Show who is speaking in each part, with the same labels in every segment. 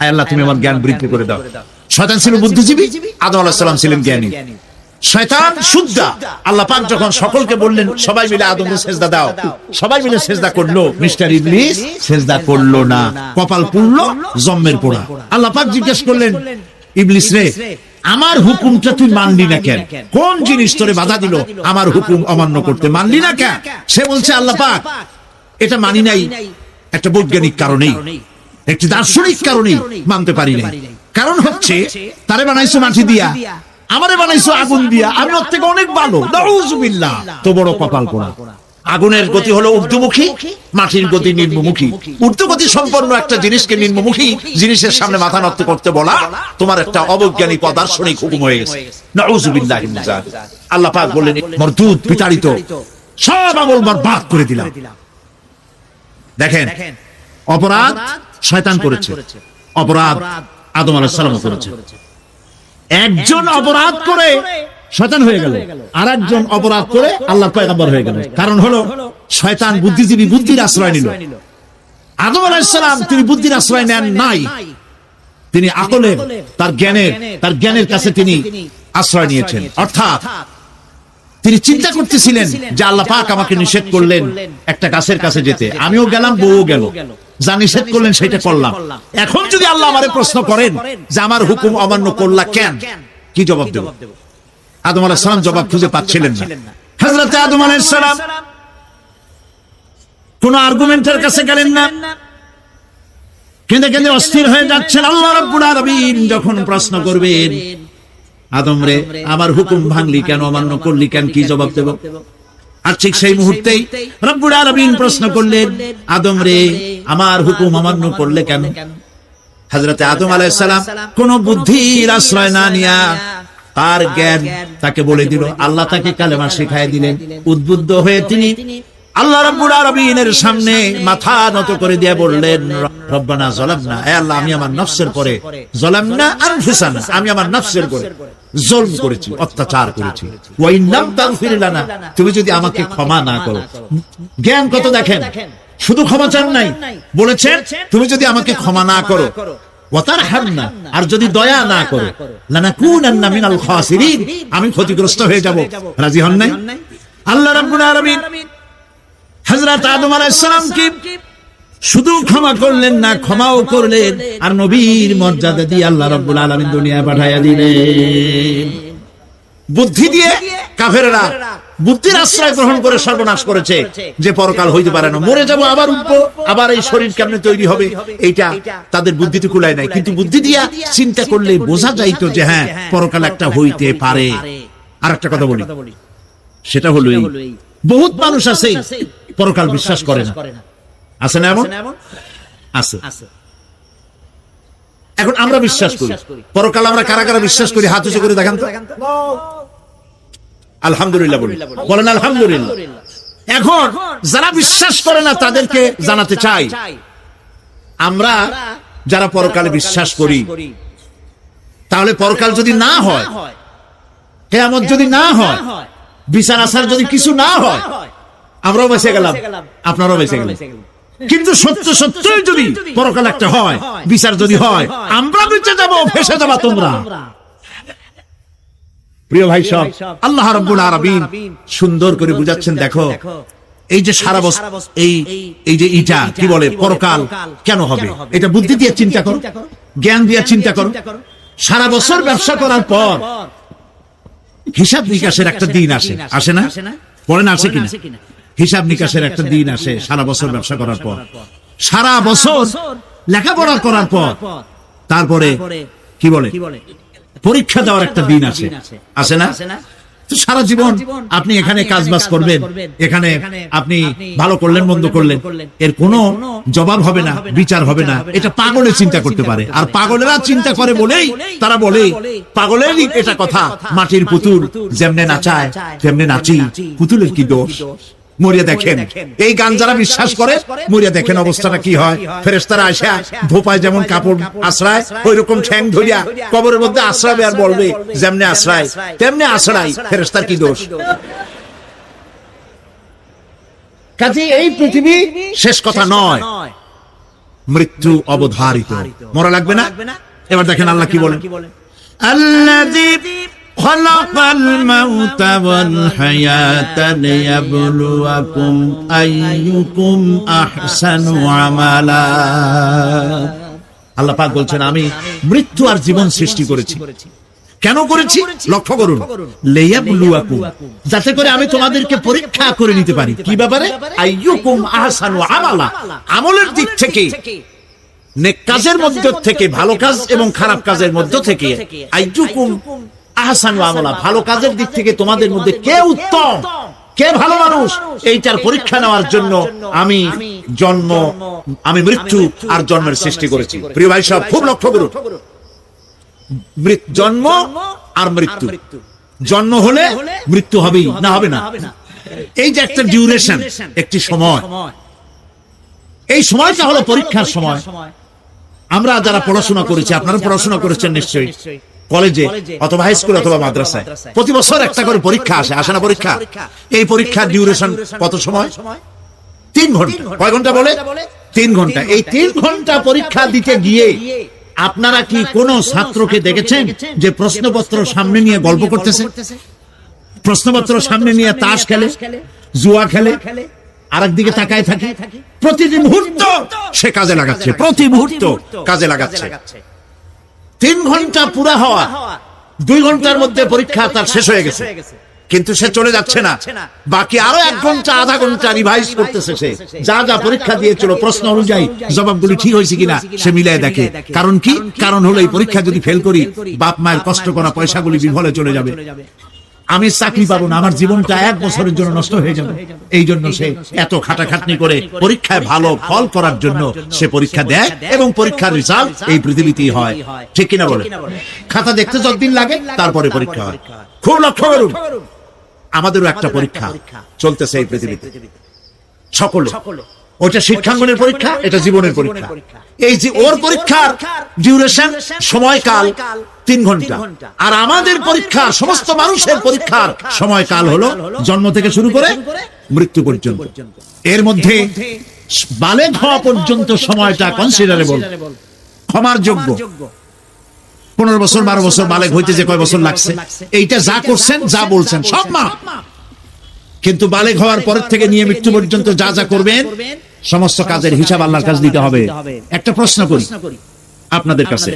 Speaker 1: আয় আল্লাহ তুমি আমার জ্ঞান বৃদ্ধি করে দাও। শয়তান ছিল বুদ্ধিজীবী, আদম আলাইহিস সালাম ছিলেন জ্ঞানী। শয়তান সুদ্দা। আল্লাহ পাক যখন সকলকে বললেন সবাই মিলে আদমকে সেজদা দাও, সবাই মিলে সেজদা করলো, মিস্টার ইবলিস সেজদা করলো না, কপাল পুড়লো, জম্মের পোড়া। আল্লাহ পাক জিজ্ঞেস করলেন, ইবলিস রে, আমার হুকুমটা তুই মানলি না কেন? কোন জিনিস তোরে বাধা দিল আমার হুকুম অমান্য করতে? মানলি না কেন? সে বলছে, আল্লাহ পাক, এটা মানি নাই একটা বৈজ্ঞানিক কারণেই, একটি দার্শনিক কারণেই মানতে পারি নাই। কারণ হচ্ছে তারে বানাইছো মাটি দিয়া, আমারে বানাইছো আগুন দিয়া, আমি ওর থেকে অনেক ভালো। নাউযুবিল্লাহ। তো বড় কপাল পোড়া। আগুনের গতি হলো ঊর্ধ্বমুখী, মাটির গতি নিম্নমুখী। ঊর্ধ্বগতি সম্পন্ন একটা জিনিসকে নিম্নমুখী জিনিসের সামনে মাথা নত করতে বলা তোমার একটা অবৈজ্ঞানিক অদার্শনিক হুকুম হয়ে গেছে। নাউযুবিল্লাহ। আল্লাহ পাক বললেন, মরদুদ, বিতাড়িত, সব আমল বরবাদ করে দিলাম। দেখেন, অপরাধ শয়তান করেছে, অপরাধ আদম আলাইহিস সালাম করেছে। একজন অপরাধ করে শয়তান হয়ে গেল, আর একজন অপরাধ করে আল্লাহর পয়গম্বর হয়ে গেল। কারণ হলো শয়তান বুদ্ধিজীবী, বুদ্ধির আশ্রয় নিল। আদম আলাইহিস সালাম তিনি বুদ্ধির আশ্রয় নেন নাই, তিনি আকলের, তার জ্ঞানের কাছে তিনি আশ্রয় নিয়েছেন। অর্থাৎ তিনি চিন্তা করতেছিলেন যে আল্লাহ পাক আমাকে নিষেধ করলেন একটা গাছের কাছে যেতে, আমিও গেলাম, বউও গেল, যা নিষেধ করলেন সেটা করলাম। এখন যদি আল্লাহ আমারে প্রশ্ন করেন যে আমার হুকুম অমান্য করলা কেন, কি জবাব দেব? আদম আলাইহিস সালাম জবাব খুঁজে পাচ্ছিলেন না। হযরত আদম আলাইহিস সালাম কোন আর্গুমেন্টের কাছে গেলেন না, কেঁদে কেঁদে অস্থির হয়ে যাচ্ছেন। আল্লাহ রাব্বুল আলামিন যখন প্রশ্ন করবেন, আদম রে, আমার হুকুম ভাঙলি কেন, অমান্য করলি কেন, কি জবাব দেব? আর ঠিক সেই মুহূর্তেই রব্বুল আলামিন প্রশ্ন করলেন, আদম রে, আমার হুকুম অমান্য করলে কেন? হযরত আদম আলাইহিস সালাম কোন বুদ্ধির আশ্রয় না নিয়া তার জ্ঞান তাকে বলে দিল। আল্লাহ তাকে কালেমা শিখায় দিলেন। উদ্বুদ্ধ হয়ে তিনি আল্লাহ রাব্বুল আলামিনের সামনে মাথা নত করে দিয়ে বললেন, রব্বানা যালামনা, হে আল্লাহ, আমি আমার নফসের পরে, যালামনা আনফুসানা, আমি আমার নফসের পরে জুলম করেছি, অত্যাচার করেছি। ওয়া ইন লাম তাগফির লানা, তুমি যদি আমাকে ক্ষমা না করো। জ্ঞান কত দেখেন, শুধু ক্ষমা চান নাই, বলেছেন তুমি যদি আমাকে ক্ষমা না করো, ওয়াতারহামনা, আর যদি দয়া না করো, লানাকুনান্না মিনাল খাসিরিন, আমি ক্ষতিগ্রস্ত হয়ে যাব। রাজি হন নাই? আল্লাহ রাব্বুল আলামিন হযরত আদম আলাইহিস সালামকে শুধু ক্ষমা করলেন না, ক্ষমাও করলেন, আর নবীর মর্যাদা দিয়ে আল্লাহ রাব্বুল আলামিন দুনিয়ায় পাঠাইয়া দিলেন। বুদ্ধি দিয়ে কাফেররা বুদ্ধির আশ্রয় গ্রহণ করে সর্বনাশ করেছে, যে পরকাল হইতে পারে না, মরে যাব, আবার উঠবো, আবার এই শরীর কেমনে তৈরি হবে, এইটা তাদের বুদ্ধিতে কুলায় নাই। কিন্তু বুদ্ধি দিয়া চিন্তা করলে বোঝা যাইতো যে হ্যাঁ, পরকাল একটা হইতে পারে। আর একটা কথা বলি, সেটা হলো এই, বহুত মানুষ আছে পরকাল বিশ্বাস করে না, আছে না? এমন আছে। এখন আমরা বিশ্বাস করি পরকাল, আমরা কারা কারা বিশ্বাস করি হাত উঁচু করে দেখান তো। আলহামদুলিল্লাহ বলেন, আলহামদুলিল্লাহ। এখন যারা বিশ্বাস করে না তাদেরকে জানাতে চাই, আমরা যারা পরকালে বিশ্বাস করি, তাহলে পরকাল যদি না হয়, কিয়ামত যদি না হয়, বিচার আচার যদি কিছু না হয়, আমরাও বেঁচে গেলাম, আপনারাও বেঁচে গেলেন। কিন্তু সত্য সত্যই যদি পরকাল একটা হয়, বিচার যদি হয়, আমরা বেঁচে যাব, ফেসে যাবা তোমরা। প্রিয় ভাই সব, আল্লাহ রাব্বুল আলামিন সুন্দর করে বুঝাচ্ছেন। দেখো, এই যে সারা বছর এই যে ইটা কি বলে পরকাল কেন হবে, এটা বুদ্ধি দিয়ে চিন্তা করো, জ্ঞান দিয়ে চিন্তা করো। সারা বছর ব্যবসা করার পর হিসাব নিকাশের একটা দিন আসে, আসে না? বলেন আছে কিনা? হিসাব নিকাশের একটা দিন আসে সারা বছর ব্যবসা করার পর, সারা বছর লেখাপড়া করার পর, তারপরে কি বলে পরীক্ষা দেওয়ার একটা দিন আসে, আসে না? তো সারা জীবন আপনি এখানে কাজবাজ করবেন, এখানে আপনি ভালো করলেন মন্দ করলেন, এর কোনো জবাব হবে না, বিচার হবে না। এটা পাগলে চিন্তা করতে পারে, আর পাগলেরা চিন্তা করে বলেই তারা বলে, পাগলেরই এটা কথা, মাটির পুতুল যেমনে নাচায় তেমনে নাচি, পুতুলের কি দোষ? মরিয়া দেখেন, এই গান যারা বিশ্বাস করে, মরিয়া দেখেন অবস্থাটা কি হয়। ফেরেশতারা আসা ধোপায় যেমন কাপড় আশ্রয়, ওই রকম ঠ্যাং ধরিয়া কবরের মধ্যে আশ্রয় আর বলবে যেমনে আশ্রয় তেমনে আশ্রয়, ফেরেশতার কি দোষ? কাজে এই পৃথিবী শেষ কথা নয়, মৃত্যু অবধারিত, মরা লাগবে না। এবার দেখেন আল্লাহ কি বলেন, আল্লাযী খালাকাল মাউতা ওয়াল হায়াতা লিয়াবলুয়াকুম আইয়ুকুম আহসানু আমালা। আল্লাহ পাক বলছেন আমি মৃত্যু আর জীবন সৃষ্টি করেছি। কেন করেছি লক্ষ্য করুন, লিয়াবলুয়াকুম, যাতে করে আমি তোমাদেরকে পরীক্ষা করে নিতে পারি। কি ব্যাপারে? আইয়ুকুম আহসানু আমালা, আমলের দিক থেকে, নেক কাজের মধ্য থেকে, ভালো কাজ এবং খারাপ কাজের মধ্য থেকে, আইয়ুকুম আহসানু আমালা, ভালো কাজের দিক থেকে তোমাদের মধ্যে কে উত্তম, কে ভালো মানুষ, এইটার পরীক্ষা নেওয়ার জন্য আমি মৃত্যু আর জন্মের সৃষ্টি করেছি। প্রিয় ভাই সব খুব লক্ষ্য করুন, জন্ম আর মৃত্যু, জন্ম হলে মৃত্যু হবেই, না হবে না। এই যে একটা ডিউরেশন, একটি সময়, এই সময়টা হলো পরীক্ষার সময়। আমরা যারা পড়াশোনা করেছি, আপনারা পড়াশোনা করেছেন নিশ্চয়ই, কলেজে অথবা হাই স্কুল অথবা মাদ্রাসায় প্রতি বছর একটা করে পরীক্ষা আসে না পরীক্ষা? এই পরীক্ষার ডিউরেশন কত সময়? 3 ঘন্টা। কয় ঘন্টা বলে? 3 ঘন্টা। এই 3 ঘন্টা পরীক্ষা দিতে গিয়ে আপনারা কি কোন ছাত্রকে দেখেছেন যে প্রশ্নপত্র সামনে নিয়ে গল্প করতেছে, প্রশ্নপত্র সামনে নিয়ে তাস খেলে, জুয়া খেলে, আরেকদিকে তাকায় থাকে? প্রতিটি মুহূর্ত সে কাজে লাগাচ্ছে, প্রতি মুহূর্ত কাজে লাগাচ্ছে। 3 ঘন্টা পুরা হওয়া, 2 ঘন্টার মধ্যে পরীক্ষা তার শেষ হয়ে গেছে, কিন্তু সে চলে যাচ্ছে না, বাকি আরো 1 ঘন্টা আধা ঘন্টা রিভাইজ করতেছে। সে যা যা পরীক্ষা দিয়েছিল প্রশ্ন অনুযায়ী জবাবগুলি ঠিক হয়েছে কিনা সে মিলাই দেখে। কারণ কি? কারণ হলো এই পরীক্ষা যদি ফেল করি, বাপ মায়ের কষ্ট করা পয়সাগুলি বিফলে চলে যাবে, আমি চাকরি পাবো না, আমার জীবনটা 1 বছরের জন্য নষ্ট হয়ে যাবে। এই জন্য সে এত খাটাখাটনি করে পরীক্ষায় ভালো ফল করার জন্য সে পরীক্ষা দেয়, এবং পরীক্ষার রেজাল্ট এই পৃথিবীতেই হয়। ঠিক কিনা বলে? খাতা দেখতে যতদিন লাগে তারপরে পরীক্ষা হয়। খুব লক্ষ্য করুন, আমাদেরও একটা পরীক্ষা চলতেছে এই পৃথিবীতে, সকলে। ওটা শিক্ষাঙ্গনের পরীক্ষা, এটা জীবনের পরীক্ষা। এই যে ওর পরীক্ষার ডিউরেশন, সময়কাল 3 ঘন্টা, আর আমাদের পরীক্ষা, সমস্ত মানুষের পরীক্ষার সময়কাল হলো জন্ম থেকে শুরু করে মৃত্যু পর্যন্ত। এর মধ্যে বালেগ হওয়া পর্যন্ত সময়টা কনসিডারেবল, ক্ষমার যোগ্য। 15 বছর 12 বছর বালেগ হইতে যে কয় বছর লাগছে, এইটা যা করছেন যা বলছেন সব মাফ। কিন্তু বালেগ হওয়ার পরের থেকে নিয়ে মৃত্যু পর্যন্ত যা যা করবেন সমস্ত কাজের হিসাব আল্লাহর কাছে দিতে হবে। একটা প্রশ্ন করি আপনাদের কাছে,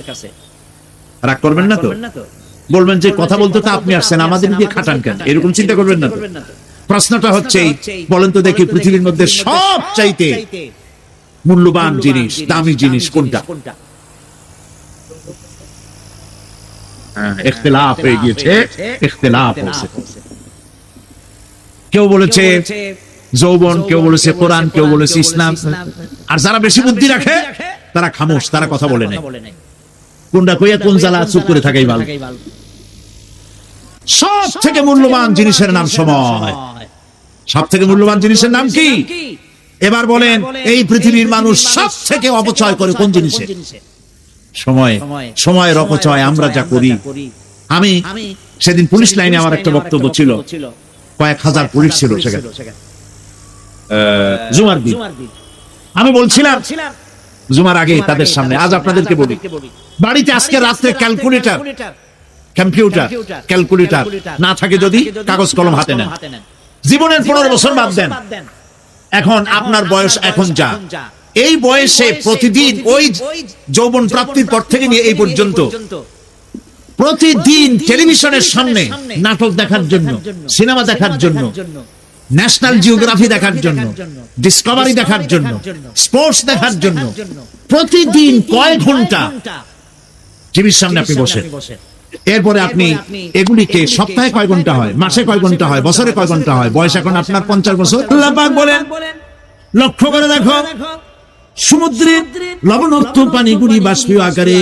Speaker 1: রাগ করবেন না তো? বলবেন যে কথা বলতে তো আপনি আসছেন, আমাদের দিয়ে খাটান কেন? এরকম চিন্তা করবেন না তো? প্রশ্নটা হচ্ছে, বলেন তো দেখি, পৃথিবীর মধ্যে সব চাইতে মূল্যবান জিনিস, দামি জিনিস কোনটা? ইখতিলাফ হয়ে গিয়েছে, ইখতিলাফ হয়েছে। কেউ বলেছে যৌবন, কেউ বলেছে কোরআন, কেউ বলেছে ইসলাম। আর যারা বেশি বুদ্ধি রাখে তারা খামোশ, তারা কথা বলে না। কোনটা কইয়া কোন জ্বালা চুপ করে থাকাই ভালো। সব থেকে মূল্যবান জিনিসের নাম সময়। সব থেকে মূল্যবান জিনিসের নাম কি? এবার বলেন, এই পৃথিবীর মানুষ সব থেকে অপচয় করে কোন জিনিসে? সময়। সময়ের অপচয় আমরা যা করি। আমি সেদিন পুলিশ লাইনে আমার একটা বক্তব্য ছিল, কয়েক হাজার পুলিশ ছিল সেখানে, জুমার দিন। আমি বলছিলাম জুমার আগে তাদের সামনে, আজ আপনাদেরকে বলি, বাড়িতে আজকে রাত্রে ক্যালকুলেটর, কম্পিউটার, ক্যালকুলেটর না থাকে যদি কাগজ কলম হাতে নেন। জীবনের 15 বছর বাদ দেন, এখন আপনার বয়স এখন যা, এই বয়সে প্রতিদিন ওই যৌবন প্রাপ্তির পর থেকে নিয়ে এই পর্যন্ত প্রতিদিন টেলিভিশনের সামনে নাটক দেখার জন্য, সিনেমা দেখার জন্য, ন্যাশনাল জিওগ্রাফি দেখার জন্য, ডিসকভারি দেখার জন্য, স্পোর্টস দেখার জন্য প্রতিদিন কয়েক ঘন্টা টিভির সামনে আপনি বসেন। এরপরে আপনি এগুলিকে সপ্তাহে কয় ঘন্টা হয়, মাসে কয় ঘন্টা হয়, বছরে কয় ঘন্টা হয়, বয়স এখন আপনার 50 বছর। আল্লাহ পাক বলেন, লক্ষ্য করে দেখো, সমুদ্রের লবণাক্ত পানিগুলি বাষ্পীয় আকারে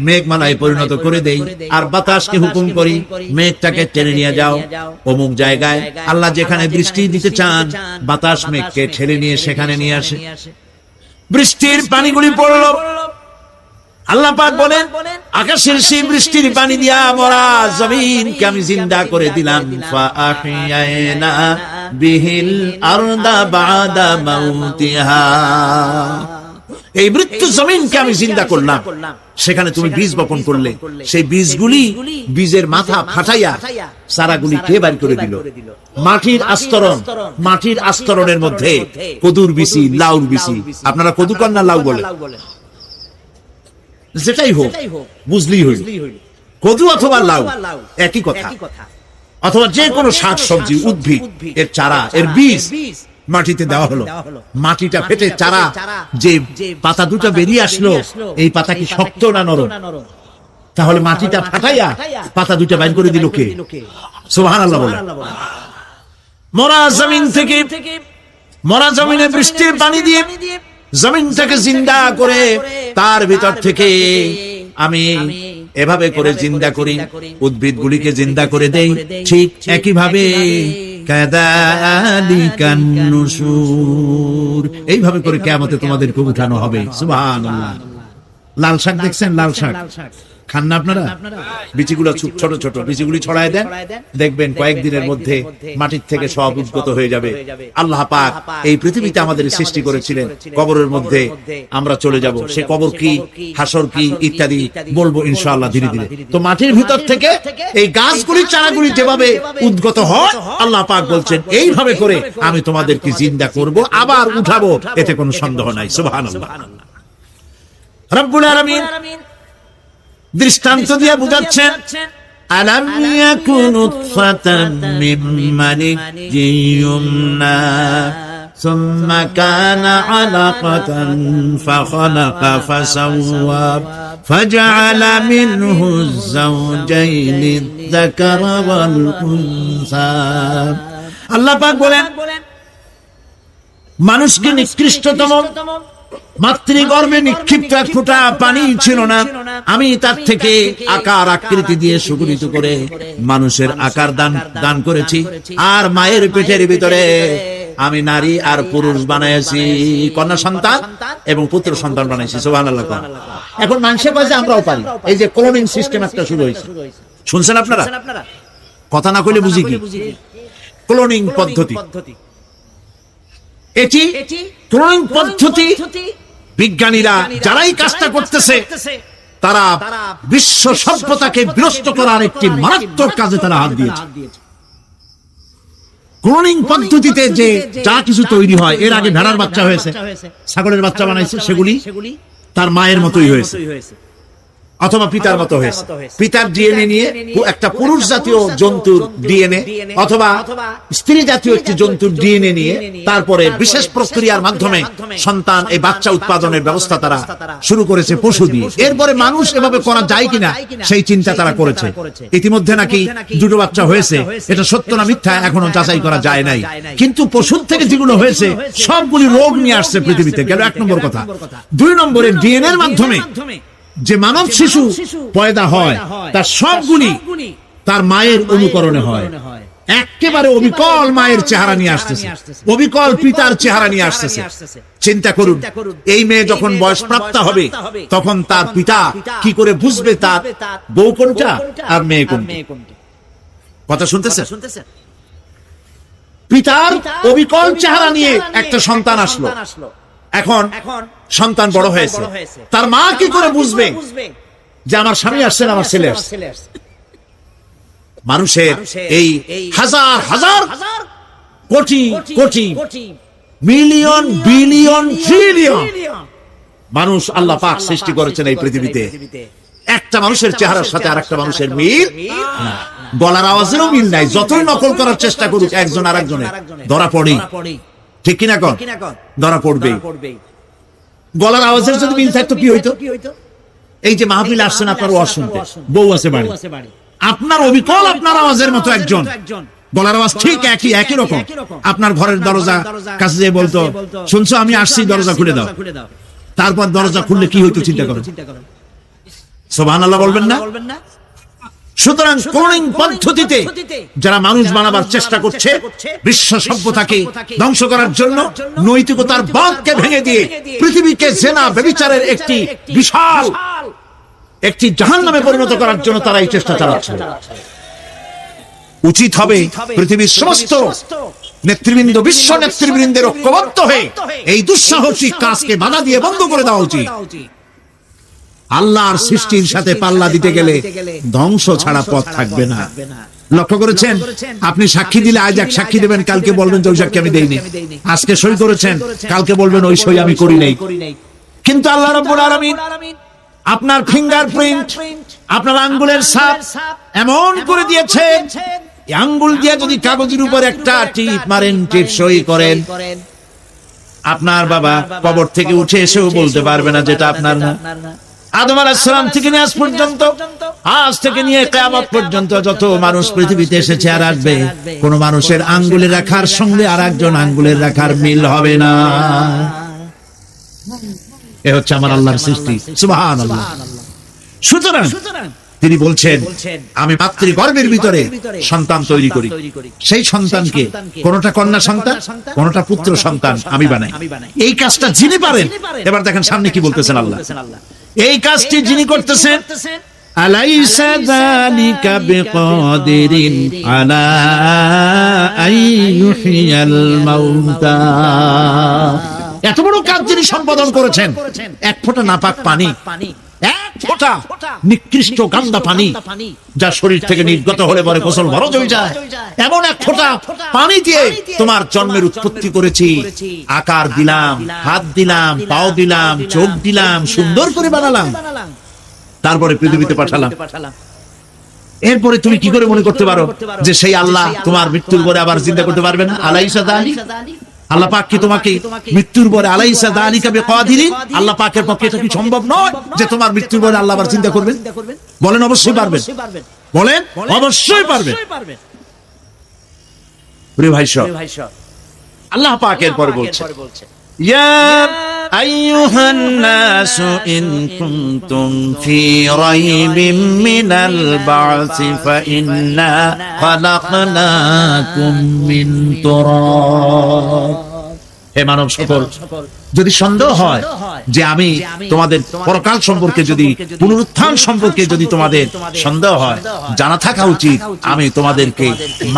Speaker 1: মেঘমালায় পরিণত করে দেই, আর বাতাসকে হুকুম করি মেঘটাকে টেনে নিয়ে যাও অমুক জায়গায়। আল্লাহ যেখানে বৃষ্টি দিতে চান, বাতাস মেঘকে ঠেলে নিয়ে সেখানে নিয়ে আসে। বৃষ্টির পানিগুলি পড়লো, আল্লাহ পাক বলেন, আকাশের সেই বৃষ্টির পানি দিয়া মরা জমিনকে আমি জিন্দা করে দিলাম। ফাআহিয়ানা বিহিল আরদা বাদা মাউতিহা। এই মৃত্যু জমিনকে আমি জিন্দা করলাম, সেখানে তুমি বীজ বপন করলে, সেই বীজগুলি বীজের মাথা ফাটাইয়া চারাগুলি কে বাড়ি করে দিল? মাটির আস্তরণ, মাটির আস্তরণের মধ্যে কদুর বিচি, লাউর বিচি। আপনারা কদু কন না লাউ বলে? যেটাই হোক বুঝলেই হইল, কদু অথবা লাউ একই কথা। অথবা যে কোনো শাক সবজি, উদ্ভিদ, এর চারা, এর বীজ মাটিতে দেওয়া হলো, মাটিটা ফেটে চারা যে পাতা দুটো বেরিয়ে আসলো, এই পাতা কি শক্ত না নরম? তাহলে মাটিটা ফাটাইয়া পাতা দুটো বাইর করে দিল কে? সুবহানাল্লাহ বলে। মরা জমিন থেকে, মরা জমিনে বৃষ্টির পানি দিয়ে জমিনটাকে জিন্দা করে তার ভিতর থেকে আমি এভাবে করে জিন্দা করি, উদ্ভিদগুলিকে জিন্দা করে দেই। ঠিক একইভাবে কাযালিকান নুশুর, এইভাবে করে কিয়ামতে তোমাদেরকে উঠানো হবে। সুবহানাল্লাহ। লাল শাক দেখছেন? লাল শাক খান না আপনারা? বিচিগুলো ছোট ছোট, বিচিগুলি ছড়ায় দেন, দেখবেন কয়েকদিনের মধ্যে মাটির থেকে সব উদ্গত হয়ে যাবে। আল্লাহ পাক এই পৃথিবীতে আমাদের সৃষ্টি করেছিলেন, কবরের মধ্যে আমরা চলে যাব। সে কবর কি, হাসর কি ইত্যাদি বলবো ইনশাআল্লাহ ধীরে ধীরে। তো মাটির ভিতর থেকে এই গাছগুলি, চারাগুলি যেভাবে উদ্গত হয়, আল্লাহ পাক বলছেন এইভাবে করে আমি তোমাদেরকে জিন্দা করব, আবার উঠাবো, এতে কোনো সন্দেহ নাই। সুবহানাল্লাহ। রব্বুল আলামিন দৃষ্টান্ত দিয়ে বুঝাচ্ছেন, আলাম ইয়াকুনু ফাতাম মিন মানিয়্যুমনা সুম্মা কানা আলাকাতান ফাখালাকা ফাসাওয়া ফাজআলা মিনহু যাওজাইনি যাকারা ওয়াল উনসা। আল্লাহ পাক বলেন, মানুষকে নিকৃষ্টতম মাতৃগর্ভে নিক্ষিপ্ত এক ফোঁটা পানি ছিল না, আমি তার থেকে আকার আকৃতি দিয়ে সুগঠিত করে মানুষের আকার দান করেছি, আর মায়ের পেটের ভিতরে আমি নারী আর পুরুষ বানাইছি, কন্যা সন্তান এবং পুত্র সন্তান বানাইছি। সুবহানাল্লাহ। এখন মানুষের কাছে আমরাও পারি, এই যে ক্লোনিং সিস্টেম একটা শুরু হয়েছে, শুনছেন আপনারা? কথা না কইলে বুঝি কি? ক্লোনিং পদ্ধতি, এটি ক্লোনিং পদ্ধতি বিজ্ঞানীরা যারাই কাজটা করতেছে, তারা বিশ্ব সভ্যতাকে বিনষ্ট করার একটি মারাত্মক কাজে তারা হাত দিয়েছে। ক্লোনিং পদ্ধতিতে যে যা কিছু তৈরি হয়, এর আগে ভেড়ার বাচ্চা হয়েছে, ছাগলের বাচ্চা বানাইছে, সেগুলি তার মায়ের মতোই হয়েছে অথবা পিতার মতো হয়েছে। পিতার ডিএনএ নিয়ে একটা পুরুষ জাতীয় জন্তুর ডিএনএ অথবা স্ত্রী জাতীয় একটি জন্তুর ডিএনএ নিয়ে তারপরে বিশেষ প্রক্রিয়ার মাধ্যমে সন্তান, এই বাচ্চা উৎপাদনের ব্যবস্থা তারা শুরু করেছে পশু দিয়ে। এরপরে মানুষ এভাবে করা যায় কিনা সেই চিন্তা তারা করেছে। ইতিমধ্যে নাকি দুটো বাচ্চা হয়েছে, এটা সত্য না মিথ্যা এখনো যাচাই করা যায় নাই। কিন্তু পশুর থেকে যেগুলো হয়েছে সবগুলি রোগ নিয়ে আসছে পৃথিবীতে, গেল এক নম্বর কথা। দুই নম্বরে ডিএনএ এর মাধ্যমে যে মানব শিশু পয়দা হয়, তার সবগুলি তার মায়ের অনুকরণে হয়, একেবারে অবিকল মায়ের চেহারা নিয়ে আসতেছে, অবিকল পিতার চেহারা নিয়ে আসতেছে। চিন্তা করুন, এই মেয়ে যখন বয়স প্রাপ্ত হবে তখন তার পিতা কি করে বুঝবে তার বউ কোনটা আর মেয়ে কোনটা? কথা শুনতেছেন? পিতার অবিকল চেহারা নিয়ে একটা সন্তান আসলো, এখন সন্তান বড় হয়েছে, তার মা কি করে বুঝবে যে আমার স্বামী আসছেন, আমার ছেলে আসছে? মানুষের এই হাজার হাজার crore crore million billion trillion মানুষ আল্লাহ পাক সৃষ্টি করেছেন এই পৃথিবীতে। একটা মানুষের চেহারার সাথে আরেকটা মানুষের মিল, গলার আওয়াজেরও মিল নাই। যতই নকল করার চেষ্টা করুক একজন আরেকজনের, ধরা পড়েই। ঠিক কিনা কন? ধরা পড়বেই। গলার আওয়াজের যদি মিল থাকতো কি হইতো? এই যে মাহফিল আসছেন আপনার ওয়াজ শুনতে, বউ আছে বাড়ি, আপনার অবিকল আপনার আওয়াজের মতো একজন, গলার আওয়াজ ঠিক একই রকম, আপনার ঘরের দরজা কাছে যে বলতো, শুনছো আমি আসছি, দরজা খুলে দাও। তারপর দরজা খুললে কি হইতো চিন্তা করো। সুবহানাল্লাহ বলবেন না? সুতরাং ক্লোনিং পদ্ধতিতে যারা মানুষ বানাবার চেষ্টা করছে, বিশ্ব সভ্যতাকে ধ্বংস করার জন্য, নৈতিকতার বাঁধকে ভেঙে দিয়ে পৃথিবীকে জেনা ব্যভিচারের একটি বিশাল একটি জাহান্নামে পরিণত করার জন্য তারা এই চেষ্টা চালাচ্ছে। উচিত হবে পৃথিবীর সমস্ত নেতৃবৃন্দ, বিশ্ব নেতৃবৃন্দের ঐক্যবদ্ধ হয়ে এই দুঃসাহসিক কাজকে বাধা দিয়ে বন্ধ করে দেওয়া উচিত। আল্লাহর সৃষ্টির সাথে পাল্লা দিতে গেলে ধ্বংস ছাড়া পথ থাকবে না। লক্ষ্য করেছেন, আপনি সাক্ষী দিলে আজ এক সাক্ষী দেবেন, কালকে বলবেন যে ওই সাক্ষী আমি দেইনি। আজকে সই করেছেন, কালকে বলবেন ওই সই আমি করি নাই। কিন্তু আল্লাহ রাব্বুল আলামিন আপনার ফিঙ্গারপ্রিন্ট, আপনার আঙ্গুলের ছাপ এমন করে দিয়েছেন, এই আঙ্গুল দিয়ে যদি কাগজের উপর একটা টিপ মারেন, টিপ সই করেন, আপনার বাবা কবর থেকে উঠে এসেও বলতে পারবে না যেটা আপনার না। আদম আলাইহিস সালাম থেকে নিয়ে আজ পর্যন্ত, আজ থেকে নিয়ে কিয়ামত পর্যন্ত যত মানুষ পৃথিবীতে এসেছে আর আসবে, কোন মানুষের আঙ্গুলের রেখার সঙ্গে আরেকজন আঙ্গুলের রেখার মিল হবে না। এ হচ্ছে আমার আল্লাহর সৃষ্টি, সুবহানাল্লাহ। সুতরাং তিনি বলছেন, আমি মাতৃগর্ভের ভিতরে সন্তান তৈরি করি, সেই সন্তানকে কোনটা কন্যা সন্তান, কোনটা পুত্র সন্তান আমি বানাই। এই কাজটা যিনি পারেন, এবার দেখেন সামনে কি বলতেছেন আল্লাহ। এই কাজটি যিনি করতেছেন, আলাইসা যালিকা বিকাদিরিন আলা আইয়ুহিয়াল মাউতা। এত বড় কাজ যিনি সম্পাদন করেছেন, এক ফোঁটা নাপাক পানি, এক ফোঁটা নিকৃষ্ট গান্দা পানি যা শরীর থেকে নির্গত হলে পরে গোসল ফরজ হয়ে যায়, এমন এক ফোঁটা পানি দিয়ে তোমার জন্মের উৎপত্তি করেছি, আকার দিলাম, হাত দিলাম, পাও দিলাম, চোখ দিলাম, সুন্দর করে বানালাম, তারপরে পৃথিবীতে পাঠালাম। এরপরে তুমি কি করে মনে করতে পারো যে সেই আল্লাহ তোমার মৃত্যুর পরে আবার জিন্দা করতে পারবে না? আলাইসা যালিক, আল্লাহ পাক কি তোমাকে মৃত্যুর পরে আলাইসা যালিকা বিকাদিরিন, আল্লাহ পাকের পক্ষে এটা কি সম্ভব নয় যে তোমার মৃত্যুর পরে আল্লাহ আবার চিন্তা করবেন? বলেন অবশ্যই পারবেন, বলেন অবশ্যই পারবেন। প্রিয় ভাই সব, আল্লাহ পাকের পরে বলছেন, ইয়া আইয়ুহান নাসু ইন কুনতুম ফি রাইবিম মিনাল বা'সি ফা ইন্না খালাকনাকুম মিন তুরাব। হে মানব সকল, যদি সন্দেহ হয় যে আমি তোমাদের পরকাল সম্পর্কে, যদি পুনরুত্থান সম্পর্কে যদি তোমাদের সন্দেহ হয়, জানা থাকা উচিত আমি তোমাদেরকে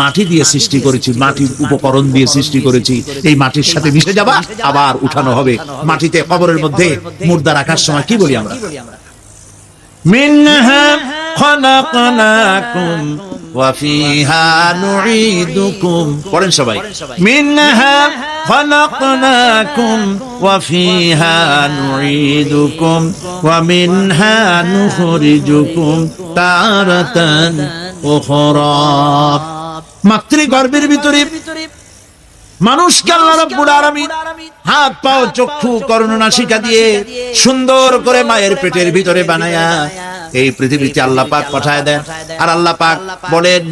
Speaker 1: মাটি দিয়ে সৃষ্টি করেছি, মাটির উপকরণ দিয়ে সৃষ্টি করেছি। এই মাটির সাথে মিশে যাবা, আবার উঠানো হবে। মাটিতে কবরের মধ্যে মুর্দা রাখার সময় কি বলি আমরা? মিনহা খালাকনাকুম ওয়া ফিহা নুঈদুকুম। পড়েন সবাই, মিনহা খালাকনাকুম ওয়া ফিহা নুঈদুকুম ওয়া মিনহা নুখরিজুকুম তারাতান উখরা। মাতৃগর্ভের ভিতরে মানুষকে আল্লাহ রাব্বুল আলামিন হাত পাও চক্ষু কর্ণনাসিকা দিয়ে সুন্দর করে মায়ের পেটের ভিতরে বানায়া এই পৃথিবীতে আল্লাহ পাক পাঠায় দেন। আর আল্লাহ পাক বলেন,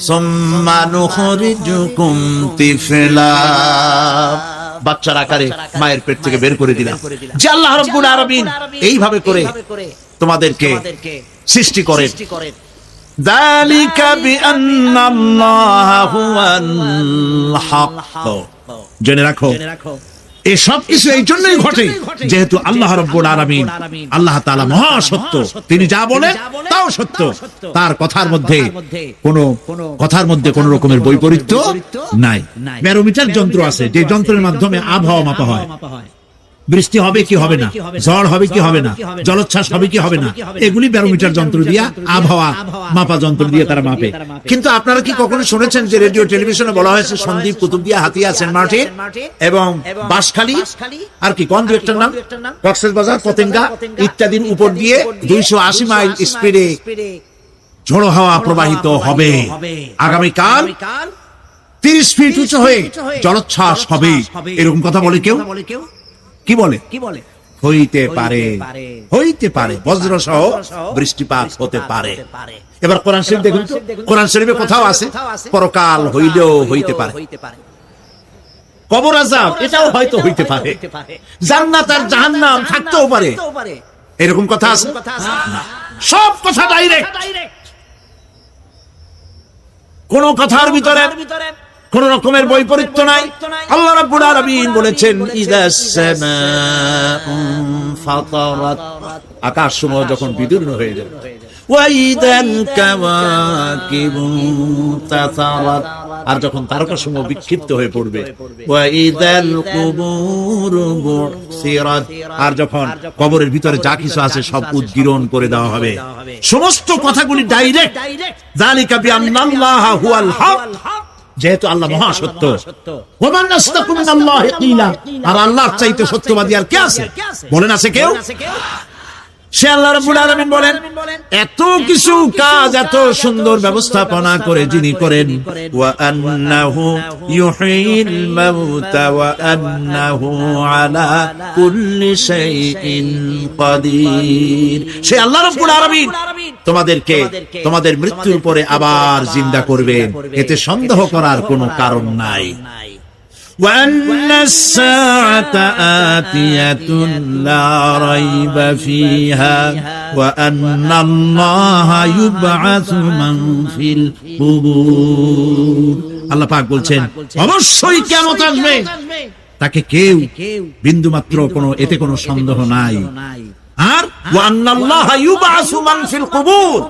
Speaker 1: সুম্মা নুখরিজুকুম তিফলা, বাচ্চার আকারে মায়ের পেট থেকে বের করে দিলাম। যে আল্লাহ রাব্বুল আলামিন এইভাবে করে তোমাদেরকে সৃষ্টি করেন। যালিকা বিআন্নাল্লাহা হুয়াল হক। জেনে রাখো, এই সব কিছু এই জন্যই ঘটে যেহেতু আল্লাহ রাব্বুল আলামিন, আল্লাহ তাআলা মহা সত্য। তিনি যা বলেন তাও সত্য, তার কথার মধ্যে কোনো রকমের বৈপরীত্য নাই। ব্যারোমিটার যন্ত্র আছে, যে যন্ত্রের মাধ্যমে আবহাওয়া মাপা হয়, বৃষ্টি হবে কি হবে না, ঝড় হবে কি হবে না, জলোচ্ছ্বাস হবে কি হবে না, এগুলি ব্যারোমিটার যন্ত্র দিয়ে, আবহাওয়া মাপা যন্ত্র দিয়ে তারা মাপে। কিন্তু আপনারা কি কখনো শুনেছেন যে রেডিও টেলিভিশনে বলা হয়েছে সন্দ্বীপ, কুতুবদিয়া, হাতিয়া, সেন্ট মার্টিন এবং বাঁশখালী, আর কি কোন দু একটার নাম, কক্সবাজার, পতেঙ্গা ইত্যাদির উপর দিয়ে 280 মাইল স্পিডে ঝোড়ো হাওয়া প্রবাহিত হবে। আগামীকাল 30 ফিট উঁচু হয়ে জলোচ্ছ্বাস হবে, এরকম কথা বলে কেউ? কি বলে? হইতে পারে, হইতে পারে, বজ্র সহ বৃষ্টিপাত হতে পারে। এবার কোরআন শরীফ দেখুন তো, কোরআন শরীফে কোথাও আছে পরকাল হইলেও হইতে পারে, কবর আযাব এটাও হয়তো হইতে পারে, জান্নাত আর জাহান্নাম থাকতেও পারে, এরকম কথা আছে? সব কথা ডাইরেক্ট, কোন কথার ভিতরে কোন রকমের বৈপরীত্য নাই। আল্লাহ রাব্বুল আলামিন বলেছেন, ইযাস সামাউ ফাতারাত, আকাশ সমূহ যখন বিদীর্ণ হয়ে যাবে, ওয়াইদাল কাওয়াকিবু তাতারাত, আর যখন তারকাসমূহ বিক্ষিপ্ত হয়ে পড়বে, ওয়াইদাল কুবুরু বুসিরাত, আর যখন কবরের ভিতরে যা কিছু আছে সব উদ্গীরণ করে দেওয়া হবে। সমস্ত কথাগুলি ডাইরেক্ট, যালিকা বিআন্নাল্লাহা হুয়াল হক, যেহেতু আল্লাহ মহাসত্য। ওমান আসতাকু মিনাল্লাহি কিলা, আর আল্লাহর চাইতে সত্যবাদী আর কে আছে? বলেন আছে কেউ? সে আল্লাহ রাব্বুল আলামিন বলেন, এত কিছু কাজ এত সুন্দর ব্যবস্থাপনা করে যিনি করেন, ওয়া আন্নাহু ইউহয়িল মাউতা ওয়া আন্নাহু আলা কুল্লি শাইইন কাদির। সে আল্লাহ রাব্বুল আলামিন তোমাদেরকে তোমাদের মৃত্যুর পরে আবার জিন্দা করবেন, এতে সন্দেহ করার কোনো কারণ নাই। وأن الساعة آتية لا ريب فيها وأن الله يبعث من في القبور। আল্লাহ পাক বলছেন অবশ্যই কিয়ামত আসবে, তাকে কেউ বিন্দুমাত্র এতে কোনো সন্দেহ নাই। আর ওয়ান্নাল্লাহা ইউবআসু মান ফিল কুবুর,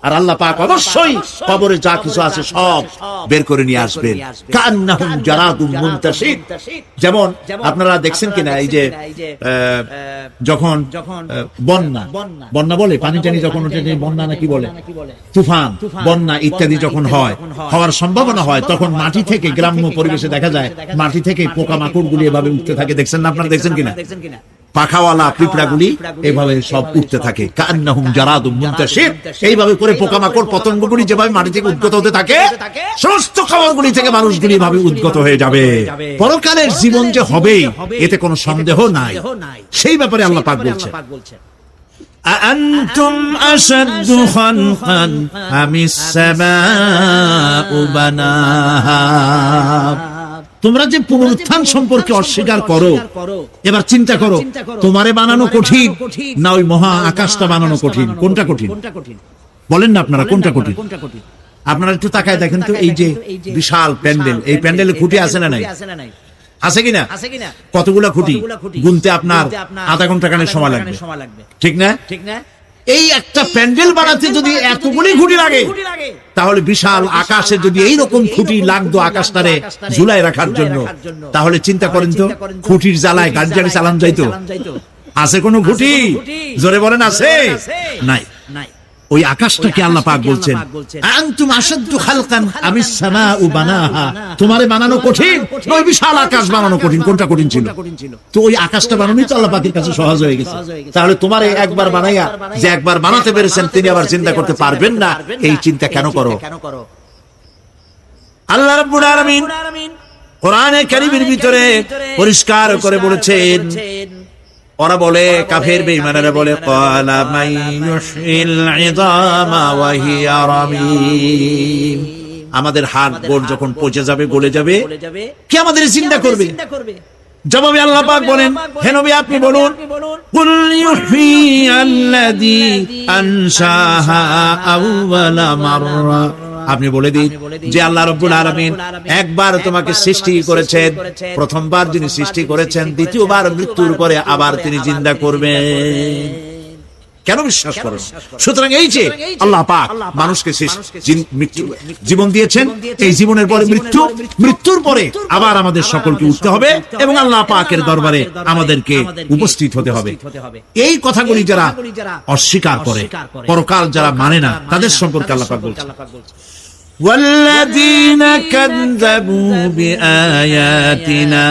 Speaker 1: আর আল্লাহ পাক অবশ্যই কবরে যা কিছু আছে সব বের করে নিয়ে আসবেন। কান্নাহুম জারাদুম মুনতাশির, যেমন আপনারা দেখছেন কিনা এই যে যখন বন্যা বলে, পানি টানি যখন ওঠে, বন্যা নাকি বলে, তুফান, বন্যা ইত্যাদি যখন হওয়ার সম্ভাবনা হয়, তখন মাটি থেকে, গ্রাম্য পরিবেশে দেখা যায় মাটি থেকে পোকামাকড় গুলি এভাবে উঠতে থাকে। দেখছেন না? আপনারা দেখছেন কিনা? পাখাওয়ালা পিঁপড়াগুলি এভাবে সব উঠতে থাকে। কান্নাহুম জারাদুম মুনতাশির, এইভাবে করে পোকামাকড় পতঙ্গগুলি যেভাবে মাটি থেকে উদ্গত হতে থাকে, সমস্ত খাবারগুলি থেকে মানুষগুলি এভাবে উদ্গত হয়ে যাবে। পরকালের জীবন যে হবে এতে কোনো সন্দেহ নাই। সেই ব্যাপারে আল্লাহ পাক বলছেন, আআনতুম আশাদ্দু খালকান আমিস সামাউ বানাহা। তোমরা যে পুনরুত্থান সম্পর্কে অস্বীকার করো, এবার চিন্তা করো, তোমারে বানানো কঠিন না ওই মহা আকাশটা বানানো কঠিন? কোনটা কঠিন বলেন না আপনারা? কোনটা কঠিন? আপনারা একটু তাকায় দেখেন তো, এই যে বিশাল প্যান্ডেল, এই প্যান্ডেলে খুঁটি আছে না নাই? আছে কিনা? কতগুলা খুঁটি গুনতে আপনার আধা ঘন্টা কানে সময় লাগবে, ঠিক না? এই একটা প্যান্ডেল বানাতে যদি এতগুলি খুঁটি লাগে, তাহলে বিশাল আকাশে যদি এইরকম খুঁটি লাগতো আকাশটারে ঝুলাই রাখার জন্য, তাহলে চিন্তা করেন তো, খুঁটির জ্বালায় গাড়ি গাড়ি চালান যাইতো? আছে কোনো খুঁটি? জোরে বলেন আছে? নাই। ওই আকাশটাকে আল্লাহ পাক বলছেন, আনতুম আশাদ্দু খালকান আমিস সামাউ বানাহা, তোমারে বানানো কঠিন না ওই বিশাল আকাশ বানানো কঠিন? কোনটা কঠিন ছিল? তো ওই আকাশটা বানানোই তো আল্লাহ পাকের কাছে সহজ হয়ে গেছে। তাহলে তোমারে একবার বানাইয়া যে একবার বানাতে পেরেছেন, তিনি আবার চিন্তা করতে পারবেন না? এই চিন্তা কেন করো? আল্লাহ রাব্বুল আলামিন কোরআনে কারীমের ভিতরে পরিষ্কার করে বলেছেন, ওরা বলে, কাফের বেঈমানেরা বলে, ক্বালা মান ইউহয়িল ইযামা ওয়া হিয়া রামীম, আমাদের হাড় গোড় যখন পচে যাবে, গলে যাবে, কে আমাদের জিন্দা করবে? জবাবে আল্লাহ পাক বলেন, হে নবী আপনি বলুন, কুল ইউহয়িয়াল্লাযী আনশাহা আউওয়ালা মাররা, আপনি বলে দিন যে আল্লাহ রাব্বুল আলামিন একবার তোমাকে সৃষ্টি করেছেন, প্রথমবার যিনি সৃষ্টি করেছেন, দ্বিতীয়বার মৃত্যুর পরে আবার তিনি জিন্দা করবেন। কেন বিশ্বাস করেন? সুতরাং এই যে আল্লাহ পাক মানুষকে জীবন দিয়েছেন, এই জীবনের পরে মৃত্যু, মৃত্যুর পরে আবার আমাদের সকলকে উঠতে হবে এবং আল্লাহ পাকের দরবারে আমাদেরকে উপস্থিত হতে হবে। এই কথাগুলি যারা অস্বীকার করে, পরকাল যারা মানে না, তাদের সম্পর্কে আল্লাহ পাক বলছেন, والذين كذبوا بآياتنا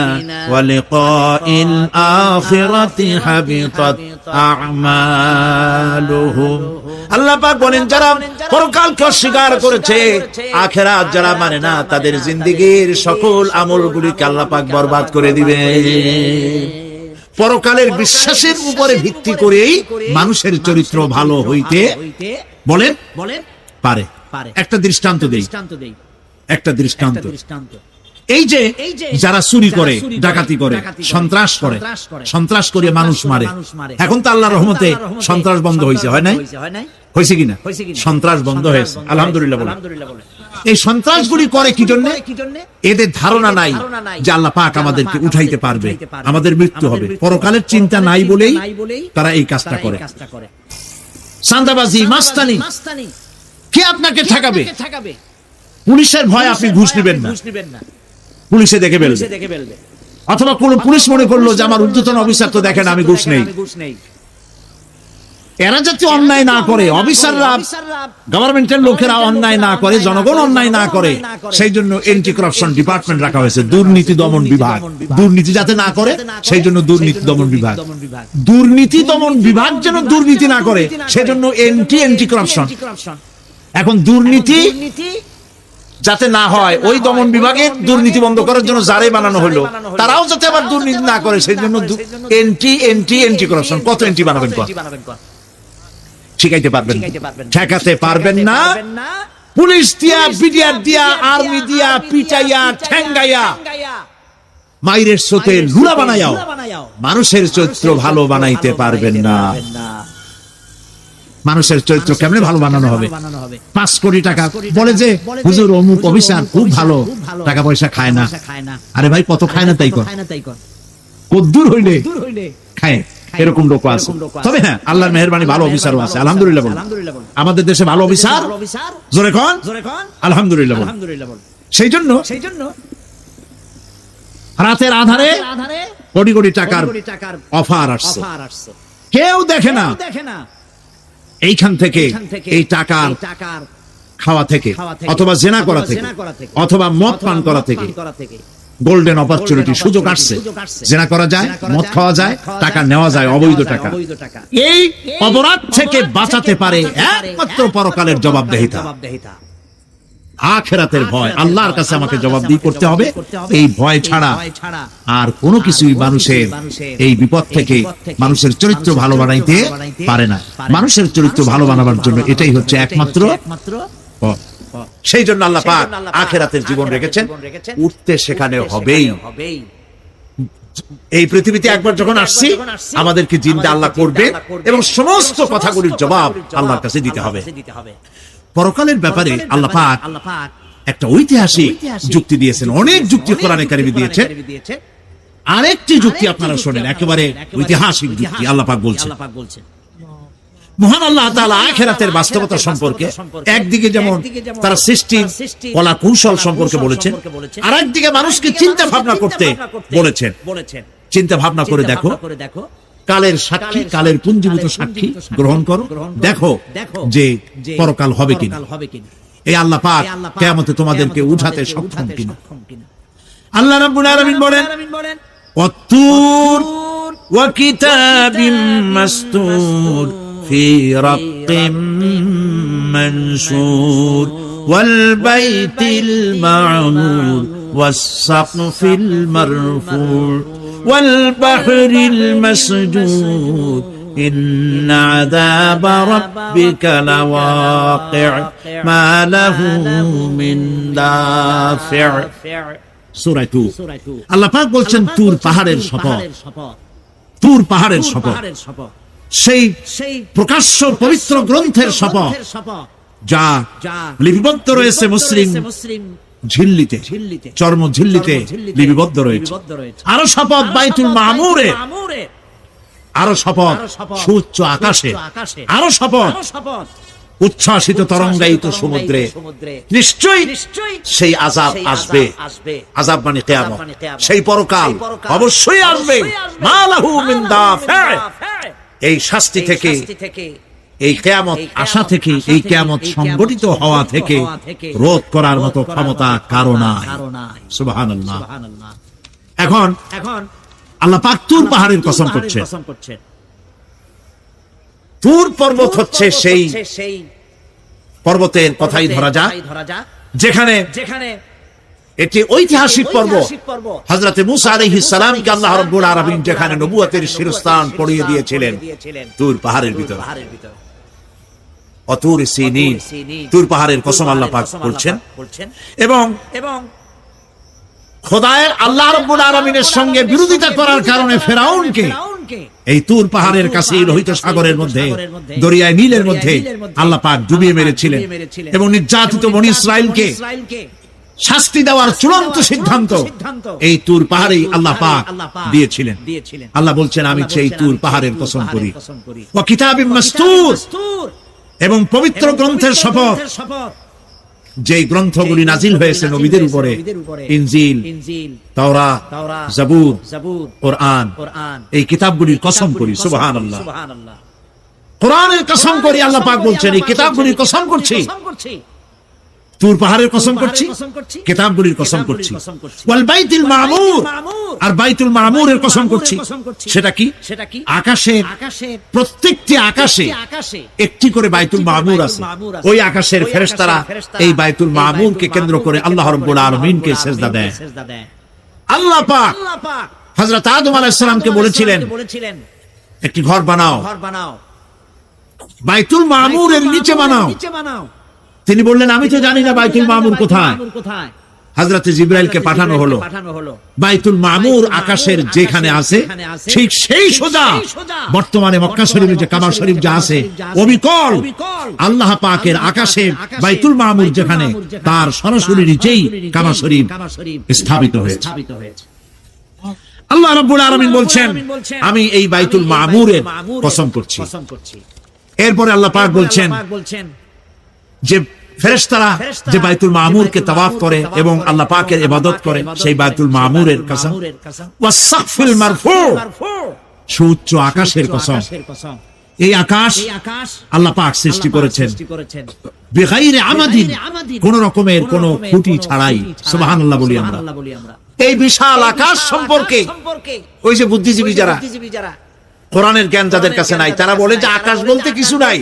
Speaker 1: ولقاء الآخرة حبطت أعمالهم। আল্লাহ পাক বলেন, যারা পরকালকে অস্বীকার করেছে, আখিরাত যারা মানে না, তাদের জিন্দেগীর সকল আমলগুলিকে আল্লাহ পাক বরবাদ করে দিবে। পরকালের বিশ্বাসের উপরে ভিত্তি করেই মানুষের চরিত্র ভালো হইতে বলেন পারে। একটা দৃষ্টান্ত দেই, একটা দৃষ্টান্ত। এই যে যারা চুরি করে, ডাকাতি করে, সন্ত্রাস করে মানুষ মারে, এখন তো আল্লাহর রহমতে সন্ত্রাস বন্ধ হয়েছে, হয় নাই? হয়েছে কিনা? সন্ত্রাস বন্ধ হয়েছে, আলহামদুলিল্লাহ বলে। এই সন্ত্রাসগুলি করে কি জন্য? এদের ধারণা নাই যে আল্লাহ পাক আমাদেরকে উঠাইতে পারবে, আমাদের মৃত্যু হবে, পরকালের চিন্তা নাই বলেই তারা এই কাজটা করে। চাঁদাবাজি, মাস্তানি, কে আপনাকে ঠকাবে? পুলিশের ভয় আপনি ঘুষ নেবেন না, পুলিশে দেখে ফেলবে। অথবা কোন পুলিশ মনে করলো যে আমার ঊর্ধ্বতন অফিসার তো দেখেন আমি ঘুষ নেই। এরা যাতে অন্যায় না করে, অফিসাররা, গভর্নমেন্টের লোকেরা অন্যায় না করে, জনগণ অন্যায় না করে, সেই জন্য এন্টি করাপশন ডিপার্টমেন্ট রাখা হয়েছে, দুর্নীতি দমন বিভাগ। দুর্নীতি যাতে না করে সেই জন্য দুর্নীতি দমন বিভাগ। দুর্নীতি দমন বিভাগ যেন দুর্নীতি না করে সেজন্য এন্টি করাপশন। এখন দুর্নীতি যাতে না হয় ওই দমন বিভাগের দুর্নীতি বন্ধ করার জন্য যারাই বানানো হলো তারাও যাতে আবার দুর্নীতি না করে সেই জন্য এন্টি করাপশন। কত এন্টি বানাবেন? শিখাইতে পারবেন, ঠেকাতে পারবেন না। পুলিশ দিয়া, বিডিআর দিয়া, আর্মি দিয়া পিটাইয়া, ঠ্যাঙ্গাইয়া, মাইরের স্রোতে লুলা বানাইয়াও মানুষের চরিত্র ভালো বানাইতে পারবেন না। মানুষের চরিত্র কেমনে ভালো বানানো হবে? 5 কোটি টাকা বলে যে হুজুর অমুক অফিসার খুব ভালো, টাকা পয়সা খায় না। আরে ভাই কত খায় না তাই কর, কদ্দুর হইলে খায়, এরকম লোক আছে। তবে হ্যাঁ, আল্লাহর মেহেরবানি ভালো অফিসারও আছে, আলহামদুলিল্লাহ বলুন। আমাদের দেশে ভালো অফিসার, জোরে কোন আলহামদুলিল্লাহ বলুন। সেই জন্য রাতের আধারে কোটি কোটি টাকার অফার আসছে, কেউ দেখে না। এইখান থেকে, এই টাকার খাওয়া থেকে, অথবা জেনা করা থেকে, অথবা মদ পান করা থেকে গোল্ডেন অপরচুনিটি, সুযোগ আসছে। জেনা করা যায়, মদ খাওয়া যায়, টাকা নেওয়া যায়, অবৈধ টাকা। এই অপরাধ থেকে বাঁচাতে পারে একমাত্র পরকালের জবাবদিহিতা, আখিরাতের ভয়। আল্লাহর কাছে আমাকে জবাবদিহি করতে হবে। এই ভয় ছাড়া আর কোনো কিছুই মানুষের এই বিপদ থেকে মানুষের চরিত্র ভালো বানাইতে পারে না। মানুষের চরিত্র ভালো বানাবার জন্য এটাই হচ্ছে একমাত্র পথ। সেই জন্য আল্লাহ পাক আখিরাতের জীবন রেখেছেন, উঠতে সেখানে হবেই। এই পৃথিবীতে একবার যখন আসছি আমাদেরকে জিন্দা আল্লাহ করবে এবং সমস্ত কথাগুলির জবাব আল্লাহর কাছে দিতে হবে। পরকালের ব্যাপারে আল্লাহ পাক একটা ঐতিহাসিক যুক্তি দিয়েছেন, অনেক যুক্তি কোরআনে কারিমে দিয়েছেন। আরেকটি যুক্তি আপনারা শোনেন, একেবারে ঐতিহাসিক যুক্তি। আল্লাহ পাক বলছেন, মহান আল্লাহ তাআলা আখিরাতের বাস্তবতা সম্পর্কে একদিকে যেমন তার সৃষ্টির কলা কৌশল সম্পর্কে বলেছেন, আর একদিকে মানুষকে চিন্তা ভাবনা করতে বলেছেন। চিন্তা ভাবনা করে দেখো, কালের সাক্ষী, কালের পুঞ্জীভূত সাক্ষী গ্রহণ করো, দেখো যে পরকাল হবে কিনা, এই আল্লাহ পাক কিয়ামতে তোমাদেরকে উঠাতে সক্ষম কিনা। আল্লাহ রাব্বুল আলামিন বলেন, ওয়াত্তুর ওয়া কিতাবিম মাসতুর ফি রাক্কিম মানশুর ওয়াল বাইতিল মা'মুর ওয়াস সাকফিল মারফুর والبحر المسجود إن عذاب ربك لواقع ما له من دافع। সূরা তুর। আল্লাহ পাক বলছেন তুর পাহাড়ের শপথ, তুর পাহাড়ের শপথ, সেই প্রকাশ্য পবিত্র গ্রন্থের শপথ যা লিপিবদ্ধ রয়েছে মুসলিম ঝিল্লিতে, চর্ম ঝিল্লিতে লিপিবদ্ধ রয়েছে। আরো শপথ বাইতুল মামুরে, আরো শপথ সুউচ্চ আকাশে, আরো শপথ উচ্ছ্বাসিত তরঙ্গায়িত সমুদ্রে। নিশ্চয়ই সেই আযাব আসবে, আযাব মানে কিয়ামত, সেই পরকাল অবশ্যই আসবে। মা লাহু মিন দাফি, এই শাস্তি থেকে, এই কিয়ামত আসা থেকে, এই কিয়ামত সংগঠিত হওয়া থেকে রোধ করার মতো ক্ষমতা কারো নাই। সুবহানাল্লাহ। এখন আল্লাহ পাক তুর পাহাড়ের কসম করছেন। তুর পর্বত হচ্ছে সেই পর্বতের কথাই ধরা যাক, যেখানে এটি ঐতিহাসিক পর্বত। হযরত মূসা আলাইহিস সালামকে আল্লাহ রাব্বুল আলামিন যেখানে নবুয়তের শিরস্থান পড়িয়ে দিয়েছিলেন তুর পাহাড়ের ভিতর। অতুর সিনিন, তুর পাহাড়ের কসম আল্লাহ পাক করছেন। এবং খোদায়ের আল্লাহ রাব্বুল আলামিনের সঙ্গে বিরোধিতা করার কারণে ফেরাউনকে এই তুর পাহাড়ের কাছে লোহিত সাগরের মধ্যে, দরিয়ায় নীলের মধ্যে আল্লাহ পাক ডুবিয়ে মেরেছিলেন এবং নির্যাতিত বনি ইসরাইলকে শাস্তি দেওয়ার চূড়ান্ত সিদ্ধান্ত এই তুর পাহাড়েই আল্লাহ পাক দিয়েছিলেন। আল্লাহ বলছেন, আমি সেই তুর পাহাড়ের কসম করি, ওয়া কিতাবিম মাসতুর, এবং পবিত্র গ্রন্থের শপথ, যে গ্রন্থগুলি নাজিল হয়েছে নবীদের উপরে, ইনজিল, তাওরাত, জাবুর, কোরআন, এই কিতাবগুলির কসম করি। সুবহানাল্লাহ। কোরআনের কসম করি, আল্লাহ পাক বলছেন এই কিতাবগুলির কসম করছি, তুর পাহাড়ের কসম করছি, কিতাবগুলির কসম করছি। ওয়াল বাইতুল মামুর, আর বাইতুল মামুরের কসম করছি। সেটা কি? আকাশের প্রত্যেকটি আকাশে একটি করে বাইতুল মামুর আছে। ওই আকাশের ফেরেশতারা এই বাইতুল মামুরকে কেন্দ্র করে আল্লাহ রাব্বুল আলামিনকে সিজদা দেয়। আল্লাহ পাক হযরত আদম আলাইহিস সালামকে বলেছিলেন, একটি ঘর বানাও, বাইতুল মামুরের নিচে বানাও। তিনি বললেন, আমি তো জানি না বাইতুল মামুর কোথায়। হযরত জিবরাইলকে পাঠানো হলো। বাইতুল মামুর আকাশের যেখানে আছে ঠিক সেই সোজা বর্তমানে মক্কা শরীফে যে কাবা শরীফ যা আছে, অবিকল আল্লাহ পাকের আকাশে বাইতুল মামুর যেখানে, তার সরাসরি নিচেই কাবা শরীফ স্থাপিত হয়েছে। আল্লাহ রাব্বুল আলামিন বলছেন, আমি এই বাইতুল মামুরের কসম করছি। এরপরে আল্লাহ পাক বলছেন যে ফেরেশতারা যে বাইতুল মামুরকে তাওয়াফ করে এবং আল্লাহ পাকের ইবাদত করে, সেই বাইতুল মামুরের কসম। ওয়াস সাকফিল মারফু, সুউচ্চ আকাশের কসম। এই আকাশ আল্লাহ পাক সৃষ্টি করেছেন বিগাইরে আমাদিন, কোন রকমের কোন খুঁটি ছাড়াই। সুবহানাল্লাহ বলি আমরা। এই বিশাল আকাশ সম্পর্কে ওই যে বুদ্ধিজীবী যারা, কোরআনের জ্ঞান যাদের কাছে নাই, তারা বলে যে আকাশ বলতে কিছু নাই,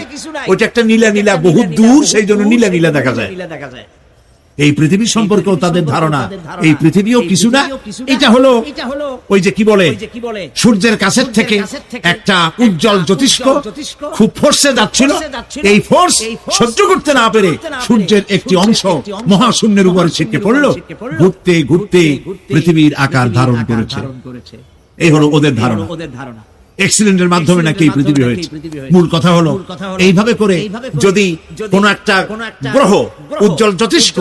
Speaker 1: ওইটা একটা নীলা নীলা বহুত দূর, সেই জন্য নীলা নীলা দেখা যায়। এই পৃথিবী সম্পর্কেও তাদের ধারণা এই পৃথিবীও কিছু না, এটা হলো ওই যে কি বলে, সূর্যের কাছের থেকে একটা উজ্জ্বল জ্যোতিষ্ক খুব ফোর্সে যাচ্ছিল, এই ফোর্স সহ্য করতে না পেরে সূর্যের একটি অংশ মহাশূন্যের উপরে ছিটকে পড়লো, ঘুরতে ঘুরতে পৃথিবীর আকার ধারণ করেছে। এই হলো ওদের ধারণা। অ্যাক্সিডেন্টের মাধ্যমে নাকি পৃথিবী হয়েছে। মূল কথা হলো, এইভাবে করে যদি কোন একটা গ্রহ উজ্জ্বল জ্যোতিষ্ক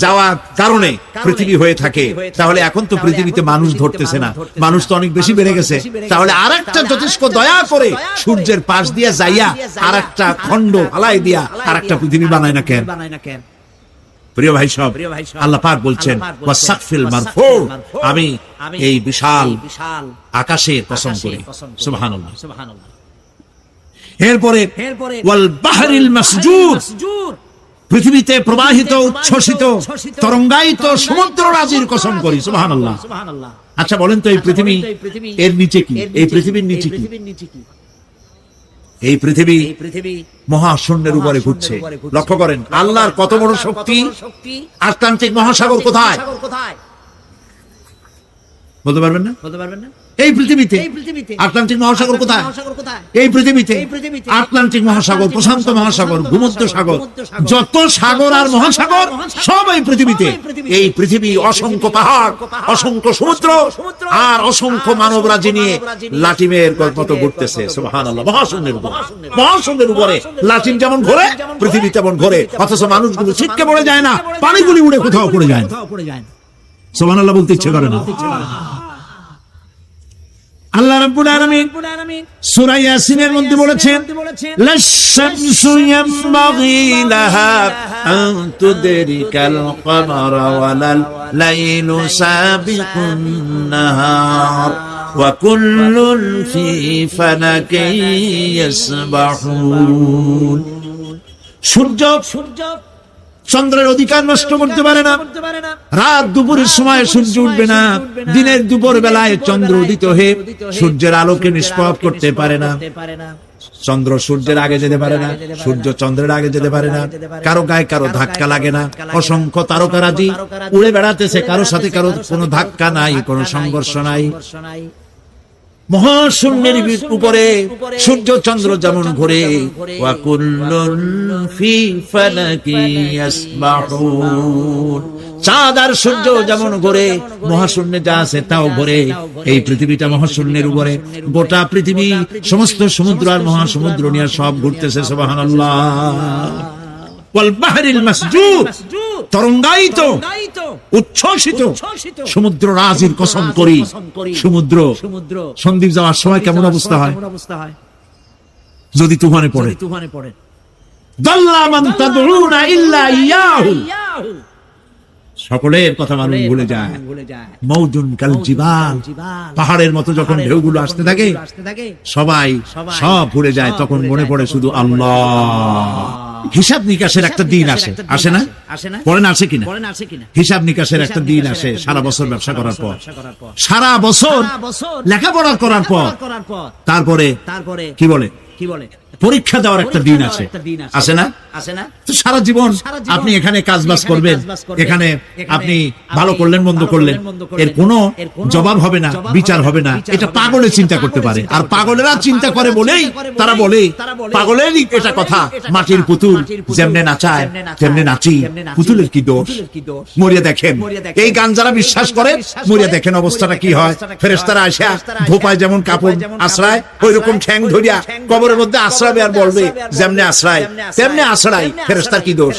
Speaker 1: যাওয়ার কারণে পৃথিবী হয়ে থাকে, তাহলে এখন তো পৃথিবীতে মানুষ ধরতেছে না, মানুষ তো অনেক বেশি বেড়ে গেছে, তাহলে আরেকটা জ্যোতিষ্ক দয়া করে সূর্যের পাশ দিয়ে যাইয়া আরেকটা খণ্ড ফালাই দিয়া আরেকটা পৃথিবী বানায় না কেন? প্রিয় ভাই সব, আল্লাহ পাক বলছেন ওয়াস সাকফিল মারফু, আমি এই বিশাল আকাশের কসম করি। সুবহানাল্লাহ। এরপরে ওয়াল বাহরিল মাসজুর, পৃথিবীতে প্রবাহিত উচ্ছ্বসিত তরঙ্গায়িত সমুদ্র রাজির কসম করি। সুবহানাল্লাহ। আচ্ছা বলেন তো, এই পৃথিবী এর নিচে কি? এই পৃথিবীর নিচে কি? এই পৃথিবী মহাশূন্যের উপরে ঘুরছে। লক্ষ্য করেন আল্লাহর কত বড় শক্তি। আটলান্টিক মহাসাগর কোথায় বলতে পারবেন না? এই পৃথিবীতে। আটলান্টিক মহাসাগর কোথায়? এই পৃথিবীতে। আটলান্টিক মহাসাগর, প্রশান্ত মহাসাগর, ভূমধ্য সাগর, যত সাগর আর মহাসাগর সব এই পৃথিবীতে। এই পৃথিবী অসংখ্য পাহাড়, অসংখ্য সমুদ্র আর অসংখ্য মানবরাজি নিয়ে লাটিমের মতো ঘুরতেছে। সুবহানাল্লাহ। মহাশূন্যের উপরে, মহাশূন্যের উপরে লাটিম যেমন ঘোরে, পৃথিবী তেমন ঘোরে, অথচ মানুষগুলো ছিটকে পড়ে যায় না, পানিগুলি উড়ে কোথাও পড়ে যায় না। সুবহানাল্লাহ বলতে ইচ্ছে করে না। আল্লাহ রাব্বুল আলামিন সূরা ইয়াসিনের মধ্যে বলেছেন, লাশ-শামসু ইয়ানবাগি লাহা আন তুদরিকাল কমারা ওয়ালাল লাইলু সাবিকুন নাহার ওয়া কুল্লুন ফি ফালাকিন ইয়াসবাহুন। সূর্য চন্দ্রের অধিকার নষ্ট করতে পারে না। রাত দুপুরের সময় সূর্য উঠবে না, দিনের দুপুর বেলায় চন্দ্র উদিত হয়ে সূর্যের আলোকে নিষ্প্রভ করতে পারে না। চন্দ্র সূর্যের আগে যেতে পারে না, সূর্য চন্দ্রের আগে যেতে পারে না। কারো গায়ে কারো ধাক্কা লাগে না। অসংখ্য তারকারাজি উড়ে বেড়াতেছে, কারো সাথে কারো কোনো ধাক্কা নাই, কোনো সংঘর্ষ নাই। মহাশূন্যের উপরে সূর্য চন্দ্র যেমন ঘোরে, ওয়া কুল্লুন ফি ফালাকি ইয়াসবাহুন, চাঁদ আর সূর্য যেমন ঘোরে, মহাশূন্যে যা আছে তাও ঘোরে। এই পৃথিবীটা মহাশূন্যের উপরে, গোটা পৃথিবী সমস্ত সমুদ্র আর মহাসমুদ্র নিয়ে সব ঘুরতেছে। সুবহানাল্লাহ। ওয়াল বাহরিল মাসজুর, তরঙ্গায়িত, উচ্ছ্বসিত সমুদ্র রাজির কসম করি, সমুদ্র সন্দ্বীপ যাওয়ার সময় কেমন অবস্থা হয় যদি তুফানে পড়ে? দাল্লা মান তাদউনা ইল্লা ইয়াহু, সকলের কথা মানুষ ভুলে যায়। মৌজুন কাল জিবাল, পাহাড়ের মতো যখন ঢেউগুলো আসতে থাকে সবাই সব ভুলে যায়, তখন মনে পড়ে শুধু আল্লাহ। হিসাব নিকাশের একটা দিন আসে, আসে না? পড়েন আসে কিনা? হিসাব নিকাশের একটা দিন আসে সারা বছর ব্যবসা করার পর, সারা বছর লেখাপড়া করার পর, তারপরে কি বলে পরীক্ষা দেওয়ার একটা দিন আছে, আসে না? তো সারা জীবন আপনি এখানে কাজ বাজ করবেন, এখানে আপনি ভালো করলেন মন্দ করলেন, এর কোনো জবাব হবে না, বিচার হবে না, এটা পাগলের চিন্তা করতে পারে। আর পাগলেরা চিন্তা করে বলেই তারা বলে, পাগলেরই এটা কথা, মাটির পুতুল যেমনে নাচায় তেমনে নাচি, পুতুলের কি দোষ? মরিয়া দেখেন, এই গান যারা বিশ্বাস করে মরিয়া দেখেন অবস্থাটা কি হয়। ফেরেশতারা আসা ধোপায় যেমন কাপড় আশ্রয়, ওই রকম ঠ্যাং ধরিয়া কবরের মধ্যে আশ্রয় আর বলবে যেমনে আশ্রয় তেমনে আশ্রয়, ফেরেশতার কি দোষ?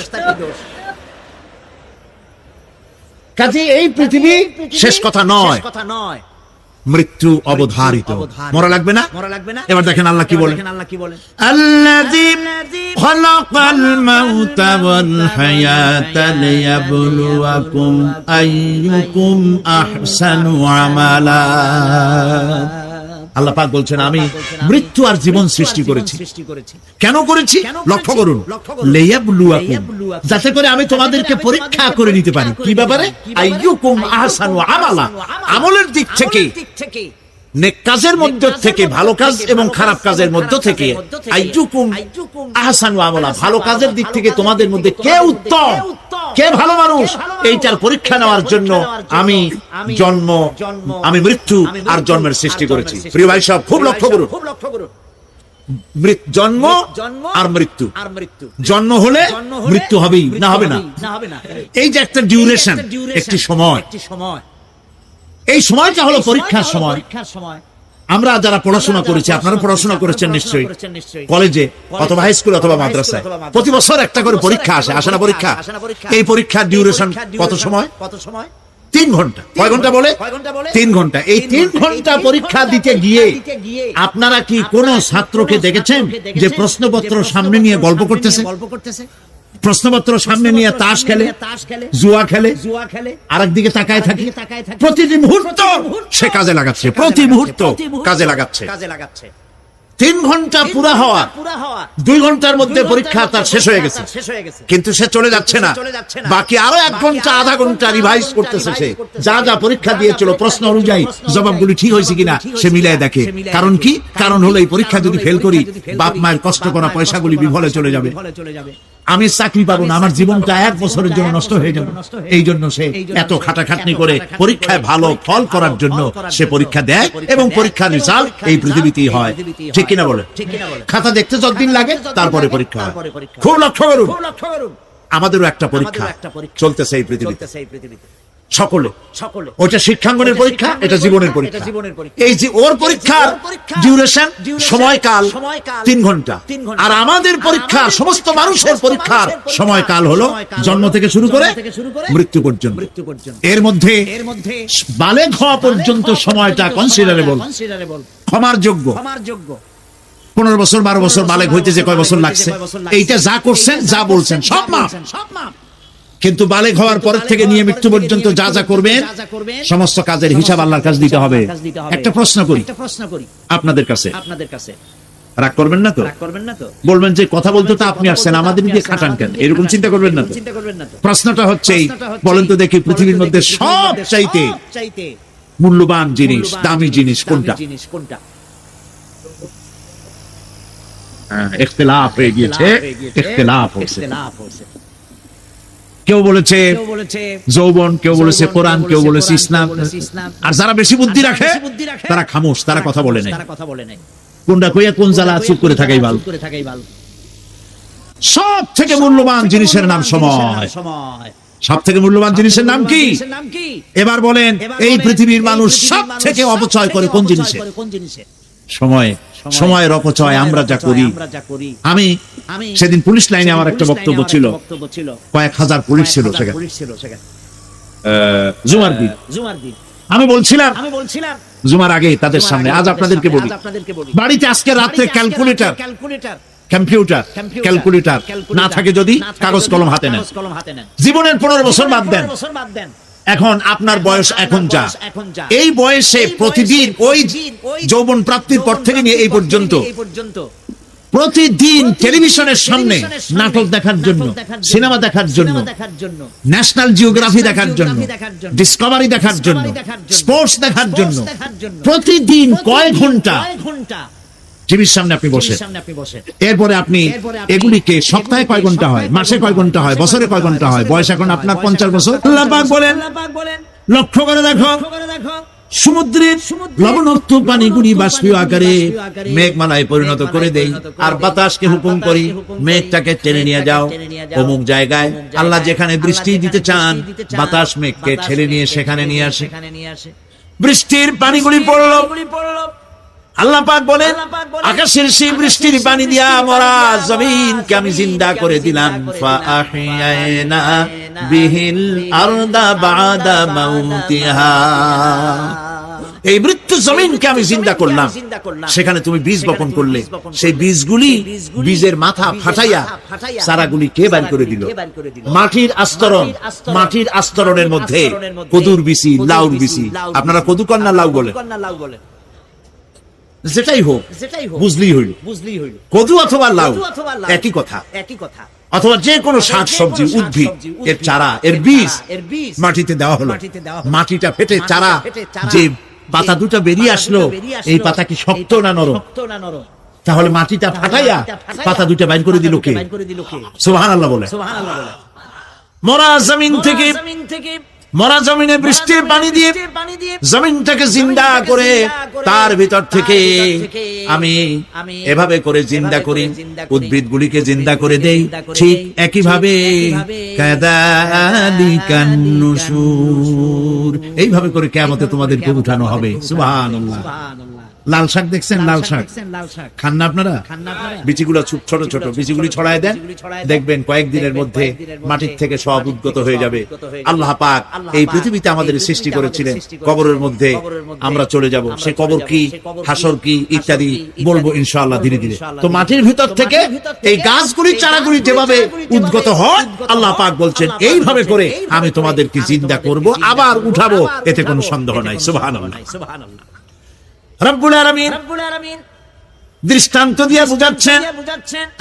Speaker 1: কাজে এই পৃথিবী শেষ কথা নয়, মৃত্যু অবধারিত, মরা লাগবে না। এবার দেখেন আল্লাহ কি বলেন, আল্লাযী খালাকাল মাউতা ওয়াল হায়াতা লিয়াবলুয়াকুম আইয়ুকুম আহসানু আমালা। আল্লাহ পাক বলছেন আমি মৃত্যু আর জীবন সৃষ্টি করেছি। কেন করেছি? লক্ষ্য করুন, লিয়াবলুয়াকুম, যাতে করে আমি তোমাদেরকে পরীক্ষা করে নিতে পারি। কি ব্যাপারে? আইয়ুকুম আহসানু আমালা, আমলের দিক থেকে, নেক কাজের মধ্য থেকে, ভালো কাজ এবং খারাপ কাজের মধ্য থেকে, আইয়ুকুম আহসানু আমালা, ভালো কাজের দিক থেকে তোমাদের মধ্যে কে উত্তম, কে ভালো মানুষ, এইটার পরীক্ষা নেওয়ার জন্য আমি মৃত্যু আর জন্মের সৃষ্টি করেছি। প্রিয় ভাই সব খুব লক্ষ্য করুন, জন্ম আর মৃত্যু, জন্ম হলে মৃত্যু হবেই, না হবে না? এই যে একটা ডিউরেশন, একটি সময়, এই সময়টা হলো পরীক্ষার সময়। আমরা যারা পড়াশোনা করেছি, আপনারা পড়াশোনা করেছেন নিশ্চয়ই, কলেজে অথবা হাই স্কুল অথবা মাদ্রাসায় প্রতি বছর একটা করে পরীক্ষা আসে, আসে না পরীক্ষা? এই পরীক্ষার ডিউরেশন কত সময়? 3 ঘন্টা। কয় ঘন্টা বলে? 3 ঘন্টা। এই 3 ঘন্টা পরীক্ষা দিতে গিয়ে আপনারা কি কোন ছাত্রকে দেখেছেন যে প্রশ্নপত্র সামনে নিয়ে গল্প করতেছে, প্রশ্নপত্র সামনে নিয়ে তাস খেলে, জুয়া খেলে, আরেকদিকে তাকায় থাকে? প্রতিটি মুহূর্ত সে কাজে লাগাচ্ছে, প্রতি মুহূর্ত কাজে লাগাচ্ছে। 3 ঘন্টা পুরা হওয়া, 2 ঘন্টার মধ্যে পরীক্ষা তার শেষ হয়ে গেছে, কিন্তু সে চলে যাচ্ছে না, বাকি আরো 1 ঘন্টা আধা ঘন্টা রিভাইজ করতেছে। সে যা যা পরীক্ষা দিয়েছিল প্রশ্ন অনুযায়ী জবাবগুলি ঠিক হয়েছে কিনা সে মিলাই দেখে। কারণ কি? কারণ হলো এই পরীক্ষা যদি ফেল করি, বাপ মায়ের কষ্ট করা পয়সাগুলি বিফলে চলে যাবে, আমি চাকরি পাবো না, আমার জীবনটা 1 বছরের জন্য নষ্ট হয়ে যাবে। এই জন্য সে এত খাটাখাটনি করে পরীক্ষায় ভালো ফল করার জন্য সে পরীক্ষা দেয়, এবং পরীক্ষার রেজাল্ট এই পৃথিবীতেই হয়। ঠিক কিনা বলে? খাতা দেখতে যতদিন লাগে তারপরে পরীক্ষা হয়। খুব লক্ষ্য করুন, আমাদেরও একটা পরীক্ষা চলতেছে এই পৃথিবীতে, সকলে। ওটা শিক্ষাঙ্গনের পরীক্ষা, এটা জীবনের পরীক্ষা। এই যে ওর পরীক্ষার ডিউরেশন, সময়কাল 3 ঘন্টা, আর আমাদের পরীক্ষা, সমস্ত মানুষের পরীক্ষার সময়কাল হলো জন্ম থেকে শুরু করে মৃত্যু পর্যন্ত। এর মধ্যে বালেগ হওয়া পর্যন্ত সময়টা কনসিডারেবল, ক্ষমার যোগ্য। 15 বছর 12 বছর বালেগ হইতে যে কয় বছর লাগছে, এইটা যা করছেন যা বলছেন সব মাফ। কিন্তু বালেগ হওয়ার পরের থেকে নিয়ে মৃত্যু পর্যন্ত যা যা করবেন সমস্ত কাজের হিসাব আল্লাহর কাছে দিতে হবে। একটা প্রশ্ন করি আপনাদের কাছে, রাগ করবেন না তো? বলবেন যে কথা বলতে তো আপনি আসছেন, আমাদের দিয়ে খাটান কেন? এরকম চিন্তা করবেন না তো? প্রশ্নটা হচ্ছে বলেন তো দেখি, পৃথিবীর মধ্যে সব চাইতে মূল্যবান জিনিস, দামি জিনিস কোনটা? ইখতিলাফ হয়ে গিয়েছে, ইখতিলাফ হচ্ছে। কেউ বলেছে যৌবন, কেউ বলেছে কোরআন, কেউ বলেছে ইসলাম। আর যারা বেশি বুদ্ধি রাখে তারা খামোশ, তারা কথা বলে নাই। কোনটা কইয়া কোন জ্বালা চুপ করে থাকাই ভালো। সব থেকে মূল্যবান জিনিসের নাম সময়। সব থেকে মূল্যবান জিনিসের নাম কি? এবার বলেন, এই পৃথিবীর মানুষ সব থেকে অপচয় করে কোন জিনিসে? সময়ের অপচয় আমরা যা করি। আমি সেদিন পুলিশ লাইনে আমার একটা বক্তব্য ছিল, কয়েক হাজার পুলিশ ছিল সেখানে, জুমার দিন। আমি বলছিলাম জুমার আগে তাদের সামনে, আজ আপনাদেরকে বলি, বাড়িতে আজকে রাত্রে কম্পিউটার ক্যালকুলেটর না থাকে যদি কাগজ কলম হাতে নেন, জীবনের 15 বছর বাদ দেন, এখন আপনার বয়স এখন যা, এই বয়সে প্রতিদিন ওই যৌবন প্রাপ্তির পর থেকে নিয়ে এই পর্যন্ত প্রতিদিন টেলিভিশনের সামনে নাটক দেখার জন্য, সিনেমা দেখার জন্য, ন্যাশনাল জিওগ্রাফি দেখার জন্য, ডিসকভারি দেখার জন্য, স্পোর্টস দেখার জন্য প্রতিদিন কয়েক ঘন্টা টিভির সামনে আপনি বসে, এরপরে আপনি এগুলিকে সপ্তাহে কয় ঘন্টা হয়, মাসে কয় ঘন্টা হয়, বছরে কয় ঘন্টা হয়, বয়স এখন আপনার 50 বছর। আল্লাহ পাক বলেন, লক্ষ্য করে দেখো সমুদ্রের লবণাক্ত পানিগুলি বাষ্পীয় আকারে মেঘমালায় পরিণত করে দেই, আর বাতাসকে হুকুম করি মেঘটাকে টেনে নিয়ে যাও অমুক জায়গায়। আল্লাহ যেখানে বৃষ্টি দিতে চান বাতাস মেঘকে ঠেলে নিয়ে সেখানে নিয়ে আসে, বৃষ্টির পানিগুলি পড়লো। আল্লাহ পাক বলেন, আকাশের সেই বৃষ্টির পানি দিয়া মরা জমিনকে আমি জিন্দা করে দিলাম, ফাআহিয়ানা বিহিল আরদা বাদা মাউতিহা, এই মৃত্যু জমিনকে আমি জিন্দা করলাম, সেখানে তুমি বীজ বপন করলে, সেই বীজগুলি বীজের মাথা ফাটাইয়া চারাগুলি কে বের করে দিল? মাটির আস্তরণের মধ্যে কদুর বিচি, লাউর বিচি, আপনারা কদু কর না লাউ বলে, যেটাই হোক বুঝলেই হইল, কদু অথবা লাউ একই কথা, অথবা যে কোনো শাক সবজি উদ্ভিদ এর চারা, এর বীজ মাটিতে দেওয়া হলো, মাটিটা ফেটে চারা যে পাতা দুটো বেরিয়ে আসলো, এই পাতা কি শক্ত না নরম? তাহলে মাটিটা ফাটাইয়া পাতা দুটো বাইর করে দিল কে? সুবহানাল্লাহ বলে। মরা জমিন থেকে, মরা জমিনে বৃষ্টির পানি দিয়ে জমিনটাকে জিন্দা করে তার ভিতর থেকে আমি এভাবে করে জিন্দা করি, উদ্ভিদগুলিকে জিন্দা করে দেই। ঠিক একই ভাবে কাযালিকান নুশুর, এইভাবে করে কিয়ামতে তোমাদেরকে উঠানো হবে। সুবহানাল্লাহ। লাল শাক দেখছেন? লাল শাক খান না আপনারা? বিচিগুলো ছোট ছোট বিচিগুলি ছড়ায় দেন, দেখবেন কয়েকদিনের মধ্যে মাটির থেকে সব উদ্গত হয়ে যাবে। আল্লাহ পাক এই পৃথিবীতে আমাদের সৃষ্টি করেছিলেন, কবরের মধ্যে আমরা চলে যাব, সে কবর কি, হাসর কি ইত্যাদি বলবো ইনশাআল্লাহ ধীরে ধীরে। তো মাটির ভিতর থেকে এই গাছগুলি, চারাগুলি যেভাবে উদ্গত হয়, আল্লাহ পাক বলছেন এইভাবে করে আমি তোমাদেরকে জিন্দা করব, আবার উঠাবো, এতে কোনো সন্দেহ নাই। সুবহানাল্লাহ। রব্বুল আলামিন দৃষ্টান্ত দিয়ে বুঝাচ্ছেন,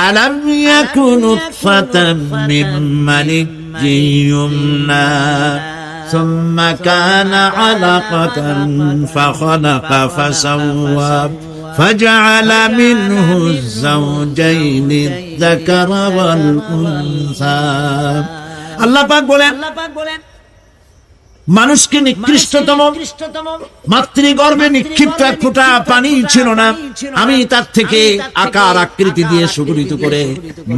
Speaker 1: আলাম ইয়াকুনু ফাতাম মিন মানিয়্যিন ইউমনা সুম্মা কানা আলাকাতান ফাখালাকা ফাসাওয়া ফাজআলা মিনহু যাওজাইনি যাকারা ওয়াল উনসা। আল্লাহ পাক বলেন, মানুষকে নিকৃষ্টতম মাতৃগর্ভে নিক্ষিপ্ত এক ফোঁটা পানি ছিল না, আমি তার থেকে আকার আকৃতি দিয়ে সুগঠিত করে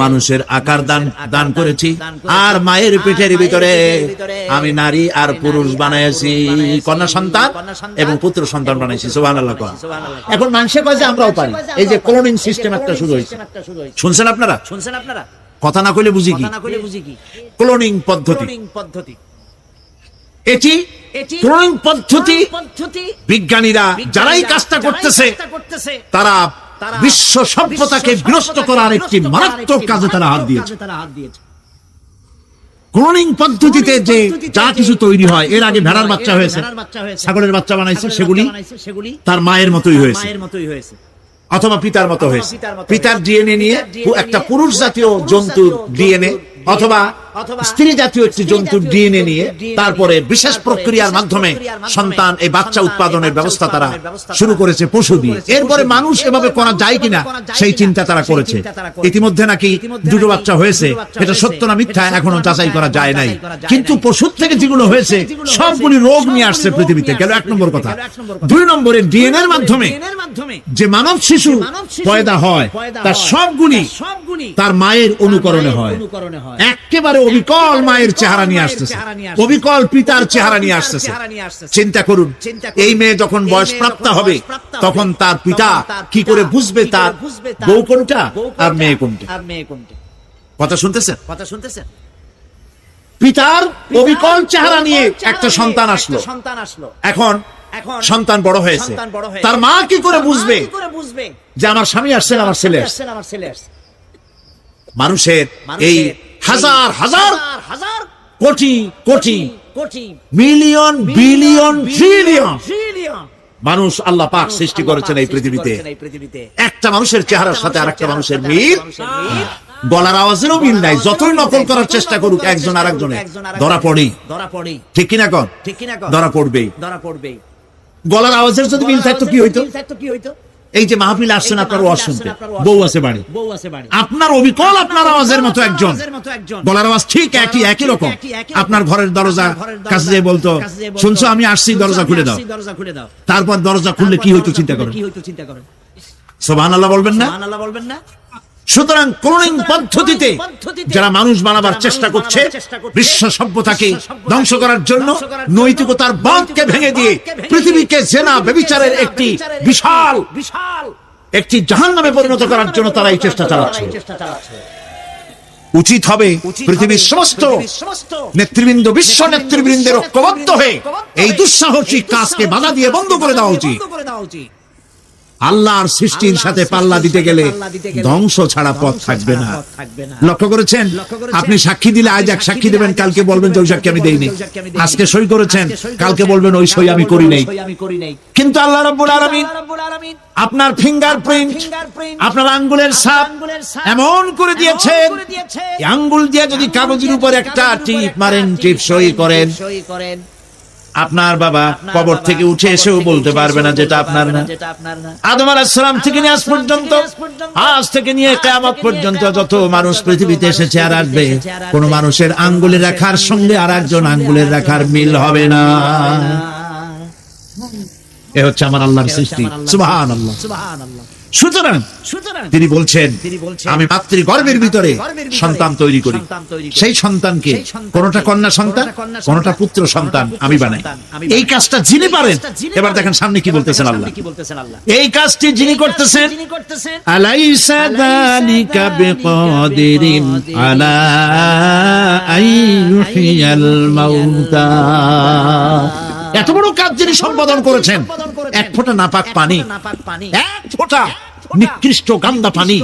Speaker 1: মানুষের আকার দান করেছি, আর মায়ের পেটের ভিতরে আমি নারী আর পুরুষ বানাইছি, কন্যা সন্তান এবং পুত্র সন্তান বানাইছি। সুবহানাল্লাহ। এখন মানুষে কয় যে আমরাও পারি, এই যে ক্লোনিং সিস্টেম একটা শুরু হয়েছে, শুনছেন আপনারা? কথা না কইলে বুঝি কি ক্লোনিং পদ্ধতি? এটি ক্লোনিং পদ্ধতি বিজ্ঞানীরা যারাই কাজটা করতেছে, তারা বিশ্ব সভ্যতাকে বিনষ্ট করার একটি মারাত্মক কাজে তারা হাত দিয়েছে। ক্লোনিং পদ্ধতিতে যে যা কিছু তৈরি হয়, এর আগে ভেড়ার বাচ্চা হয়েছে, ছাগলের বাচ্চা বানাইছে, সেগুলি তার মায়ের মতোই হয়েছে অথবা পিতার মতো হয়েছে। পিতার ডিএনএ নিয়ে একটা পুরুষ জাতীয় জন্তুর ডিএনএ অথবা স্ত্রী জাতীয় একটি জন্তুর ডিএনএ নিয়ে তারপরে বিশেষ প্রক্রিয়ার মাধ্যমে সন্তান, এই বাচ্চা উৎপাদনের ব্যবস্থা তারা শুরু করেছে পশু দিয়ে। এরপরে মানুষ এভাবে করা যায় কিনা সেই চিন্তা তারা করেছে। ইতিমধ্যে নাকি দুটো বাচ্চা হয়েছে, এটা সত্য না মিথ্যা এখনো যাচাই করা যায় নাই, কিন্তু পশুর থেকে যেগুলো হয়েছে সবগুলি রোগ নিয়ে আসছে পৃথিবীতে। গেল 1 নম্বর কথা। 2 নম্বরে ডিএনএর মাধ্যমে যে মানব শিশু পয়দা হয়, তার সবগুলি তার মায়ের অনুকরণে হয়, একেবারে অবিকল মায়ের চেহারা নিয়ে আসতেছে, অবিকল পিতার চেহারা নিয়ে আসতেছে। চিন্তা করুন, এই মেয়ে যখন বয়স প্রাপ্ত হবে তখন তার পিতা কি করে বুঝবে তার বউ কোনটা আর মেয়ে কোনটা? কথা শুনতেছেন? পিতার অবিকল চেহারা নিয়ে একটা সন্তান আসলো, এখন সন্তান বড় হয়েছে, তার মা কি করে বুঝবে যে আমার স্বামী আসছেন, আমার ছেলে আসছে? মানুষের এই হাজার হাজার crore crore million billion trillion মানুষ আল্লাহ পাক সৃষ্টি করেছেন এই পৃথিবীতে। একটা মানুষের চেহারার সাথে আরেকটা মানুষের মিল, গলার আওয়াজেরও মিল নাই। যতই নকল করার চেষ্টা করুক একজন আরেকজনে ধরা পড়েই, ঠিক কিনা কন? ধরা পড়বেই। গলার আওয়াজের যদি মিল থাকতো কি হইতো? এই যে মাহফিল আসছেন আপনার ওয়াজ শুনতে, বউ আছে বাড়ি, আপনার অবিকল আপনার আওয়াজের মতো একজন, গলার আওয়াজ ঠিক একই রকম, আপনার ঘরের দরজা কাছে যেয়ে বলতো, শুনছো আমি আসছি, দরজা খুলে দাও। তারপর দরজা খুললে কি হইতো চিন্তা করেন? সুবহানাল্লাহ বলবেন না? সুতরাং ক্লোনিং পদ্ধতিতে যারা মানুষ বানাবার চেষ্টা করছে, বিশ্ব সভ্যতাকে ধ্বংস করার জন্য, নৈতিকতার বাঁধকে ভেঙে দিয়ে পৃথিবীকে জেনা ব্যভিচারের একটি বিশাল একটি জাহান্নামে পরিণত করার জন্য তারা এই চেষ্টা চালাচ্ছে। উচিত হবে পৃথিবীর সমস্ত নেতৃবৃন্দ, বিশ্ব নেতৃবৃন্দের ঐক্যবদ্ধ হয়ে এই দুঃসাহসিক কাজকে বাধা দিয়ে বন্ধ করে দেওয়া উচিত। আল্লাহর সৃষ্টির সাথে পাল্লা দিতে গেলে ধ্বংস ছাড়া পথ থাকবে না। লক্ষ্য করেছেন? আপনি সাক্ষী দিলে আজ এক সাক্ষী দেবেন, কালকে বলবেন যে ওই সাক্ষী আমি দেইনি। আজকে সই করেছেন, কালকে বলবেন ওই সই আমি করি নাই। কিন্তু আল্লাহ রাব্বুল আলামিন আপনার ফিঙ্গারপ্রিন্ট, আপনার আঙ্গুলের ছাপ এমন করে দিয়েছেন, আঙ্গুল দিয়ে যদি কাগজের উপর একটা টিপ মারেন, টিপ সই করেন, আপনার বাবা কবর থেকে উঠে এসেও বলতে পারবে না যেটা আপনার না। আদম আলাইহিস সালাম থেকে নিয়ে আজ পর্যন্ত, আজ থেকে নিয়ে কিয়ামত পর্যন্ত যত মানুষ পৃথিবীতে এসেছে আর আসবে, কোন মানুষের আঙ্গুলের রেখার সঙ্গে আর একজন আঙ্গুলের রেখার মিল হবে না। এ হচ্ছে আমার আল্লাহর সৃষ্টি। সুবহানাল্লাহ। সুতরাং তিনি বলছেন, আমি মাতৃগর্ভের ভিতরে সন্তান তৈরি করি, সেই সন্তানকে কোনটা কন্যা সন্তান, কোনটা পুত্র সন্তান আমি বানাই। এই কাজটা যিনি পারেন, এবার দেখেন সামনে কি বলতেছেন আল্লাহ। এই কাজটি যিনি করতেছেন, আলাইসা যালিকা বিকাদিরিন আলা আইয়ুহিয়াল মাউতা। এত বড় কাজ যিনি সম্পাদন করেছেন, এক ফোঁটা নাপাক পানি, এক ফোঁটা নিকৃষ্ট গান্দা পানি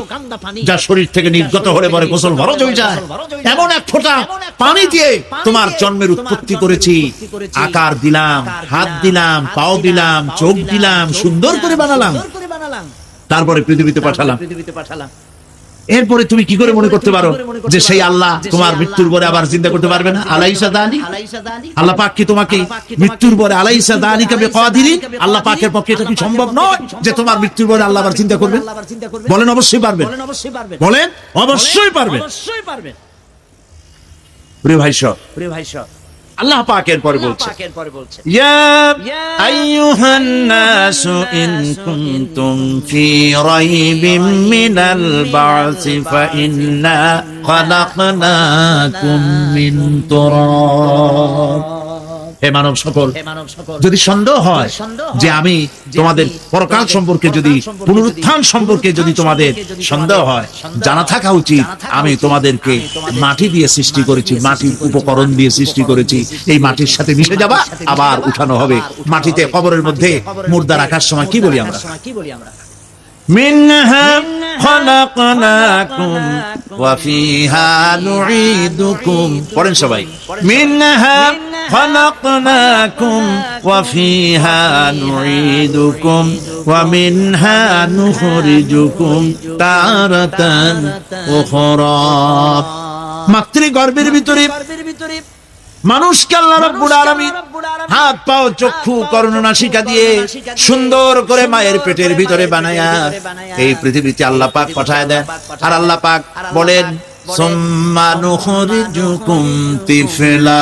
Speaker 1: যা শরীর থেকে নির্গত হলে পরে গোসল ফরজ হয়ে যায়, এমন এক ফোঁটা পানি দিয়ে তোমার জন্মের উৎপত্তি করেছি, আকার দিলাম, হাত দিলাম, পাও দিলাম, চোখ দিলাম, সুন্দর করে বানালাম, তারপরে পৃথিবীতে পাঠালাম। এরপরে তুমি কি করে মনে করতে পারো যে সেই আল্লাহ তোমার মৃত্যুর পরে আবার চিন্তা করতে পারবে না? আলাইসা দানি, আল্লাহ পাক কি তোমাকে মৃত্যুর পরে আলাইসা দানিকা বিকাদিরিন, আল্লাহ পাকের পক্ষে এটা কি সম্ভব নয় যে তোমার মৃত্যুর পরে আল্লাহ আবার চিন্তা করবেন? বলেন অবশ্যই পারবেন, বলেন অবশ্যই পারবেন। প্রিয় ভাই সব, আল্লাহ পাকের পরে বলছে, ইয়া আইয়ুহান নাসু ইন কুনতুম ফি রাইবিম মিনাল বা'সি ফা ইন্না খালাকনাকুম মিন তুরাব। হে মানব সকল, যদি সন্দেহ হয় যে আমি তোমাদের পরকাল সম্পর্কে, যদি পুনরুত্থান সম্পর্কে যদি তোমাদের সন্দেহ হয়, জানা থাকা উচিত আমি তোমাদেরকে মাটি দিয়ে সৃষ্টি করেছি, মাটির উপকরণ দিয়ে সৃষ্টি করেছি। এই মাটির সাথে মিশে যাবা, আবার উঠানো হবে। মাটিতে কবরের মধ্যে মুর্দা রাখার সময় কি বলি আমরা? মিনহা খালাকনাকুম ওয়া ফিহা নুঈদুকুম। পড়েন সবাই, মিনহা খালাকনাকুম ওয়া ফিহা নুঈদুকুম ওয়া মিনহা নুখরিজুকুম তারাতান উখরা। মাতৃগর্ভের ভিতরে মানুষকে আল্লাহ রাব্বুল আলামিন হাত পা চক্ষু কর্ণনাসিকা দিয়ে সুন্দর করে মায়ের পেটের ভিতরে বানায়া এই পৃথিবীতে আল্লাহ পাক পাঠায় দেন। আর আল্লাহ পাক বলেন, সুম্মা নুখরিজুকুম তিফলা,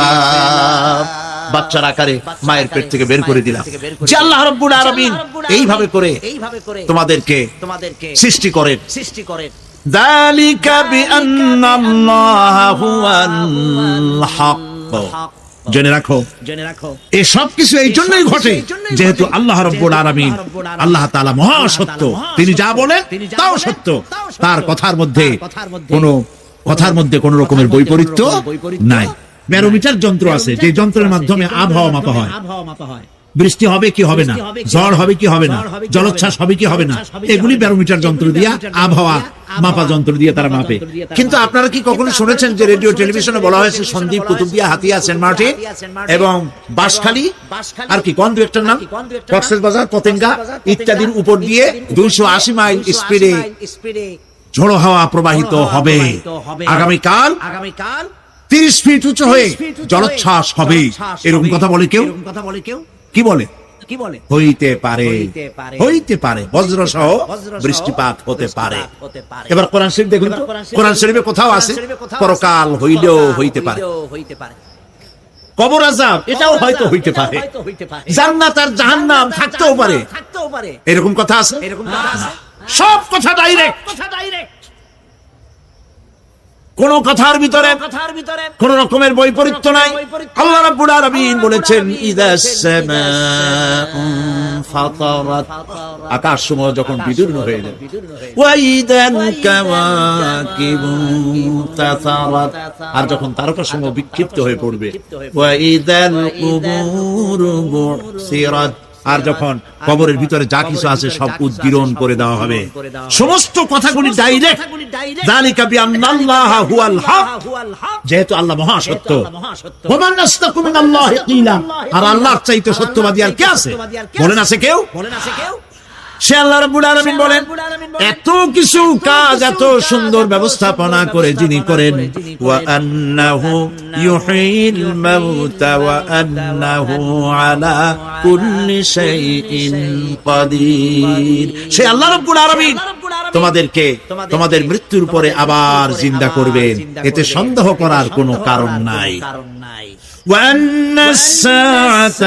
Speaker 1: বাচ্চার আকারে মায়ের পেট থেকে বের করে দিলাম। যে আল্লাহ রাব্বুল আলামিন এইভাবে করে তোমাদেরকে সৃষ্টি করেন, যালিকা বিআন্নাল্লাহা হুয়াল হক। জেনে রাখো এই সব কিছু এই জন্যই ঘটে যেহেতু আল্লাহ রাব্বুল আলামিন আল্লাহ তাআলা মহা সত্য, তিনি যা বলেন তাও সত্য, তার কথার মধ্যে কোনো রকমের বৈপরীত্য নাই। ব্যারোমিটার যন্ত্র আছে, যে যন্ত্রের মাধ্যমে আবহাওয়া মাপা হয়, বৃষ্টি হবে কি হবে না, ঝড় হবে কি হবে না, জলোচ্ছ্বাস হবে কি হবে না, এগুলি ব্যারোমিটার যন্ত্র দিয়া, আবহাওয়া মাপা যন্ত্র দিয়ে তারা মাপে। কিন্তু আপনারা কি কখনো শুনেছেন যে রেডিও টেলিভিশনে বলা হয়েছে সন্দ্বীপ, কুতুবদিয়া, হাতিয়া, সেন্ট মার্টিন এবং বাঁশখালী, আর কি কোন দু একটার নাম, কক্সবাজার, পতেঙ্গা ইত্যাদির উপর দিয়ে 280 মাইল স্পিডে ঝোড়ো হাওয়া প্রবাহিত হবে। আগামীকাল 30 ফিট উঁচু হয়ে জলোচ্ছ্বাস হবে, এরকম কথা বলে কেউ? কি বলে? হইতে পারে বজ্র সহ বৃষ্টিপাত হতে পারে। এবার কোরআন শরীফ দেখুন তো, কোরআন শরীফে কোথাও আছে পরকাল হইলেও হইতে পারে, কবর আযাব এটাও হয়তো হইতে পারে, জান্নাত আর জাহান্নাম থাকতেও পারে, এরকম কথা আছে? সব কথা ডাইরেক্ট, কোন কথার ভিতরে কোন রকমের বৈপরীত্য নাই। আল্লাহ রাব্বুল আলামিন বলেছেন ইযাস সামাউ ফাতারাত, আকাশসমূহ যখন বিদীর্ণ হয়ে যায়, ওয়া ইদাল কাওয়াকিবু তাসারাত, আর যখন তারকাসমূহ বিক্ষিপ্ত হয়ে পড়বে, ওয়া ইদাল কুবুরু বুসিরাত, আর যখন কবরের ভিতরে যা কিছু আছে সব উদ্গীরণ করে দেওয়া হবে। সমস্ত কথাগুলি ডাইরেক্ট, যালিকা বিআন্নাল্লাহা হুয়াল হক, যেহেতু আল্লাহ মহা সত্য। ওয়া মান আসদাকু মিনাল্লাহি কিলা, আর আল্লাহর চাইতে সত্যবাদী আর কে আছে? বলেন আছে কেউ? সে আল্লাহ রাব্বুল আলামিন বলেন, এত কিছু কাজ এত সুন্দর ব্যবস্থাপনা করে যিনি করেন, ওয়া আন্নাহু ইউহিল মাউতা ওয়া আন্নাহু আলা কুল্লি শাইইন কাদির। সে আল্লাহ রাব্বুল আলামিন তোমাদেরকে তোমাদের মৃত্যুর পরে আবার জিন্দা করবেন, এতে সন্দেহ করার কোনো কারণ নাই। وأن الساعة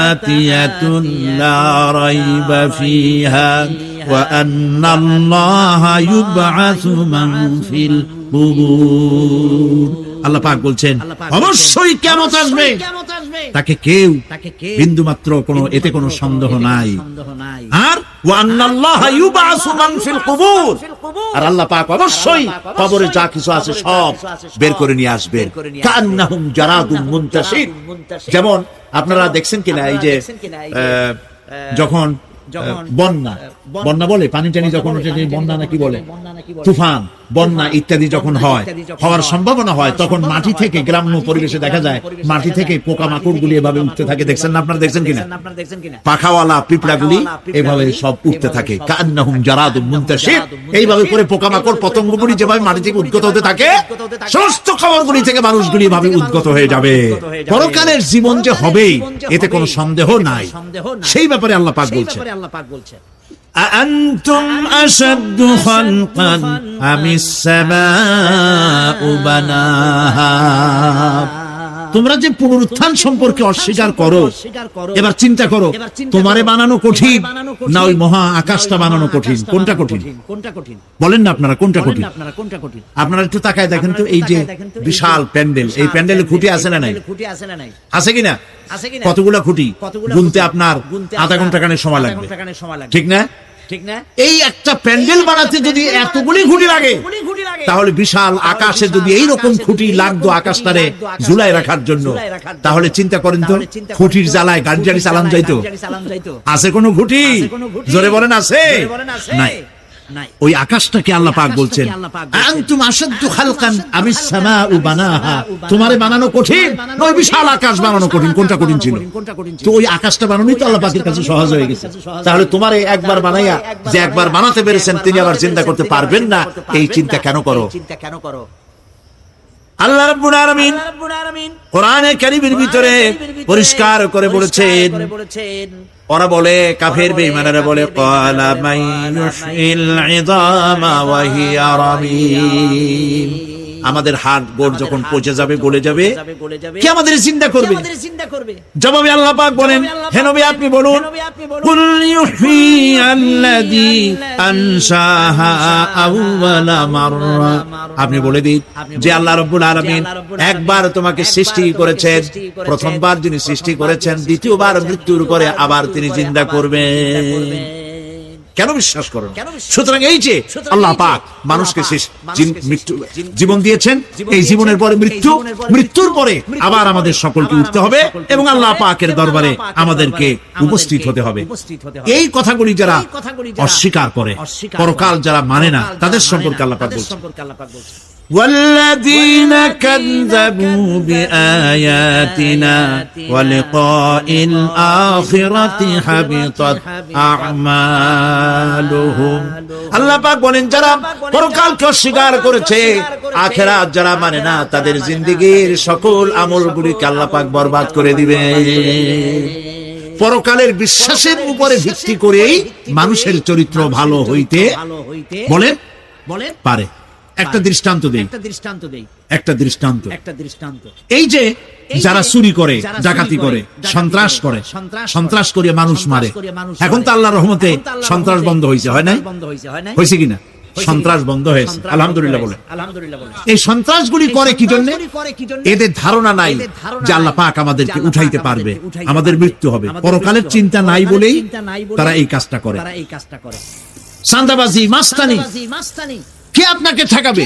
Speaker 1: آتية لا ريب فيها وأن الله يبعث من في القبور। আল্লাহ পাক বলছেন অবশ্যই কিয়ামত আসবে, তাকে কেউ বিন্দু মাত্র এতে কোনো সন্দেহ নাই। আর ওয়া আন্নাল্লাহা ইউবআসু মান ফিল কুবুর, আর আল্লাহ পাক অবশ্যই কবরে যা কিছু আছে সব বের করে নিয়ে আসবেন। কান্নাহুম জারাদুম মুনতাশির, যেমন আপনারা দেখছেন কিনা এই যে যখন বন্যা বলে, পানি টানি যখন বন্যা নাকি বলে, তুফান, বন্যা ইত্যাদি যখন হওয়ার সম্ভাবনা হয়, তখন মাটি থেকে গ্রাম্য পরিবেশে দেখা যায় মাটি থেকে পোকামাকড় গুলি এভাবে উঠতে থাকে। দেখছেন না? আপনারা দেখছেন কিনা? পাখাওয়ালা পিঁপড়াগুলি এভাবে সব উঠতে থাকে। কান্নাহুম জারাদুম মুনতাশির, এইভাবে করে পোকামাকড় পতঙ্গগুলি যেভাবে মাটি থেকে উদ্গত হতে থাকে, সমস্ত খবরগুলি থেকে মানুষগুলি এভাবে উদ্গত হয়ে যাবে। পরকালের জীবন যে হবে এতে কোনো সন্দেহ নাই। সেই ব্যাপারে আল্লাহ পাক বলছেন, আআনতুম আশাদ্দু খালকান আমিস সামাউ বানাহা, তোমরা যে পুনরুত্থান সম্পর্কে অস্বীকার করো, এবার চিন্তা করো তোমারে বানানো কঠিন না ওই মহা আকাশটা বানানো কঠিন? কোনটা কঠিন বলেন না আপনারা? কোনটা কঠিন? আপনারা একটু তাকায় দেখেন তো, এই যে বিশাল প্যান্ডেল, এই প্যান্ডেলে খুঁটি আছে না নাই? আছে কিনা? কতগুলা খুঁটি গুনতে আপনার আধা ঘন্টা কানের সময় লাগবে, ঠিক না? এই একটা প্যান্ডেল বানাতে যদি এতগুলি খুঁটি লাগে, তাহলে বিশাল আকাশে যদি এইরকম খুঁটি লাগতো আকাশটারে ঝুলাই রাখার জন্য, তাহলে চিন্তা করেন তো খুঁটির জ্বালায় গাড়ি গাড়ি চালান যাইতো? আছে কোনো খুঁটি? জোরে বলেন আছে? নাই। ওই আকাশটাকে আল্লাহ পাক বলছেন আনতুম আশাদ্দু খালকান আমিস সামাউ বানাহা, তোমারে বানানো কঠিন না ওই বিশাল আকাশ বানানো কঠিন? কোনটা কঠিন ছিল? তো ওই আকাশটা বানানোই তো আল্লাহ পাকের কাছে সহজ হয়ে গেছে। তাহলে তোমারে একবার বানাইয়া যে একবার বানাতে পেরেছেন তিনি আবার চিন্তা করতে পারবেন না, এই চিন্তা কেন করো? আল্লাহ রাব্বুল আলামিন কোরআনে কারীমের ভিতরে পরিষ্কার করে বলেছেন, ওরা বলে, কাফের বেঈমানেরা বলে, ক্বালা মাইয়ুশিল ইযামা ওয়া হিয়া রামীম, আমাদের হাড় গোড় যখন পচে যাবে, গলে যাবে, কে আমাদের জিন্দা করবে? জবাবে আল্লাহ পাক বলেন, হে নবী আপনি বলুন, কুল ইউহইয়াল্লাযী আনশাহা আউওয়ালা মাররা, আপনি বলে দিন যে আল্লাহ রাব্বুল আলামিন একবার তোমাকে সৃষ্টি করেছেন, প্রথমবার যিনি সৃষ্টি করেছেন দ্বিতীয়বার মৃত্যুর পরে আবার তিনি জিন্দা করবেন। কেন বিশ্বাস করুন? সুতরাং এই যে আল্লাহ পাক মানুষকে জীবন দিয়েছেন, এই জীবনের পরে মৃত্যু, মৃত্যুর পরে আবার আমাদের সকলকে উঠতে হবে এবং আল্লাহ পাকের দরবারে আমাদেরকে উপস্থিত হতে হবে। এই কথাগুলি যারা অস্বীকার করে, পরকাল যারা মানে না, তাদের সম্পর্কে আল্লাহ পাক বলছেন, والذين كذبوا بآياتنا ولقاء الآخرة حبطت أعمالهم। আল্লাহ পাক বলেন যারা পরকালকে অস্বীকার করেছে, আখিরাত যারা মানে না, তাদের জিন্দেগীর সকল আমলগুলিকে আল্লাহ পাক বরবাদ করে দিবে। পরকালের বিশ্বাসের উপরে ভিত্তি করেই মানুষের চরিত্র ভালো হইতে বলেন পারে। একটা দৃষ্টান্ত দেই, একটা দৃষ্টান্ত। এই যে যারা চুরি করে, ডাকাতি করে, সন্ত্রাস করে মানুষ মারে, এখন তো আল্লাহর রহমতে সন্ত্রাস বন্ধ হয়েছে, হয় নাই? হয়েছে কিনা? সন্ত্রাস বন্ধ হয়েছে, আলহামদুলিল্লাহ বলে। এই সন্ত্রাসগুলি করে কি জন্য? এদের ধারণা নাই যে আল্লাহ পাক আমাদেরকে উঠাইতে পারবে, আমাদের মৃত্যু হবে, পরকালের চিন্তা নাই বলেই তারা এই কাজটা করে। চাঁদাবাজি, মাস্তানি, কে আপনাকে ঠকাবে?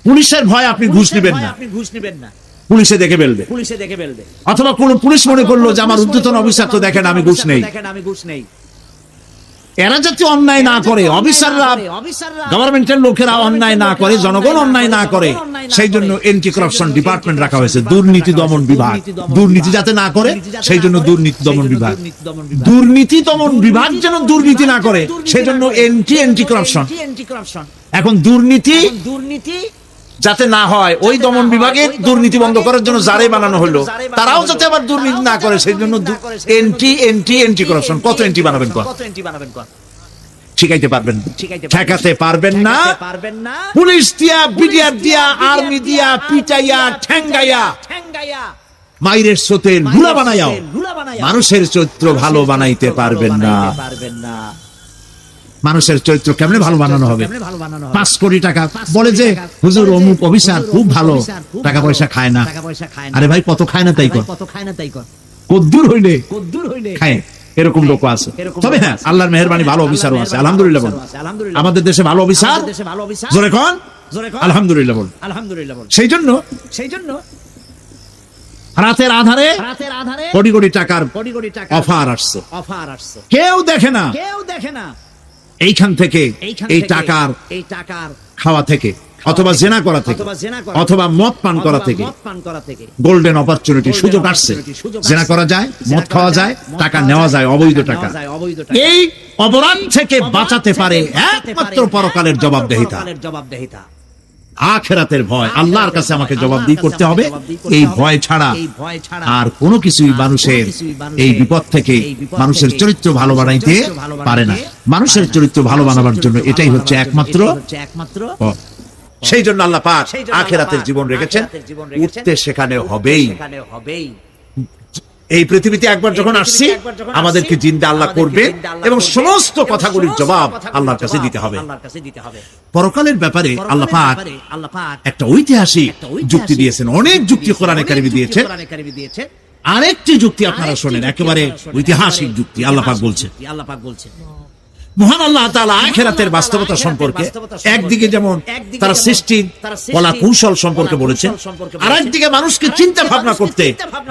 Speaker 1: পুলিশের ভয় আপনি ঘুষ নেবেন না, পুলিশে দেখে ফেলবে। অথবা কোন পুলিশ মনে করলো যে আমার ঊর্ধ্বতন অফিসার তো দেখেন আমি ঘুষ নেই। এরা যাতে অন্যায় না করে, অফিসাররা, গভর্নমেন্টের লোকেরা অন্যায় না করে, জনগণ অন্যায় না করে, সেই জন্য এন্টি করাপশন ডিপার্টমেন্ট রাখা হয়েছে, দুর্নীতি দমন বিভাগ। দুর্নীতি যাতে না করে সেই জন্য দুর্নীতি দমন বিভাগ। দুর্নীতি দমন বিভাগ যেন দুর্নীতি না করে সেই জন্য এন্টি করাপশন। এখন দুর্নীতি যাতে না হয়, ওই দমন বিভাগের দুর্নীতি বন্ধ করার জন্য যারে বানানো হলো, তারাও যাতে আবার দুর্নীতি না করে সেই জন্য এন্টি করাপশন। কত এন্টি বানাবেন? শিখাইতে পারবেন, ঠেকাতে পারবেন না। পুলিশ দিয়া, বিডিআর দিয়া, আর্মি দিয়া পিটাইয়া, ঠ্যাঙ্গাইয়া, মাইরের স্রোতের ঘুলা বানাইয়াও মানুষের চরিত্র ভালো বানাইতে পারবেন না। মানুষের চরিত্র কেমনে ভালো বানানো হবে? 5 কোটি টাকা বলে যে হুজুর অমুক অফিসার খুব ভালো, টাকা পয়সা খায় না। আরে ভাই কত খায় না তাই কর, কদ্দুর হইলে খায়, এরকম লোক আছে। তবে হ্যাঁ, আল্লাহর মেহেরবানি ভালো অফিসারও আছে, আলহামদুলিল্লাহ বল। আমাদের দেশে ভালো অফিসার, জোরে কোন আলহামদুলিল্লাহ বল। সেই জন্য রাতের আধারে কোটি কোটি টাকার অফার আসছে, কেউ দেখে না। এইখান থেকে, এই টাকার খাওয়া থেকে, অথবা জেনা করা থেকে, অথবা মদ পান করা থেকে গোল্ডেন অপরচুনিটি, সুযোগ আসছে। জেনা করা যায়, মদ খাওয়া যায়, টাকা নেওয়া যায়, অবৈধ টাকা। এই অপরাধ থেকে বাঁচাতে পারে একমাত্র পরকালের জবাবদিহিতা, আখিরাতের ভয়। আল্লাহর কাছে আমাকে জবাবদিহি করতে হবে, এই ভয় ছাড়া আর কোনো কিছুই মানুষের এই বিপদ থেকে মানুষের চরিত্র ভালো বানাইতে পারে না। মানুষের চরিত্র ভালো বানাবার জন্য এটাই হচ্ছে একমাত্র। সেই জন্য আল্লাহ পাক আখিরাতের জীবন রেখেছেন, উঠতে সেখানে হবেই। এই পৃথিবীতে একবার যখন আসছি, আমাদেরকে জিন্দা আল্লাহ করবে এবং সমস্ত কথাগুলির জবাব আল্লাহর কাছে দিতে হবে। পরকালের ব্যাপারে আল্লাহ পাক একটা ঐতিহাসিক যুক্তি দিয়েছেন, অনেক যুক্তি কোরআনে কারিমে দিয়েছেন। আরেকটি যুক্তি আপনারা শোনেন, একেবারে ঐতিহাসিক যুক্তি। আল্লাহ পাক বলছেন, মহান আল্লাহ তাআলা আখিরাতের বাস্তবতা সম্পর্কে একদিকে যেমন তার সৃষ্টির কলা কৌশল সম্পর্কে বলেছেন, আর একদিকে মানুষকে চিন্তা ভাবনা করতে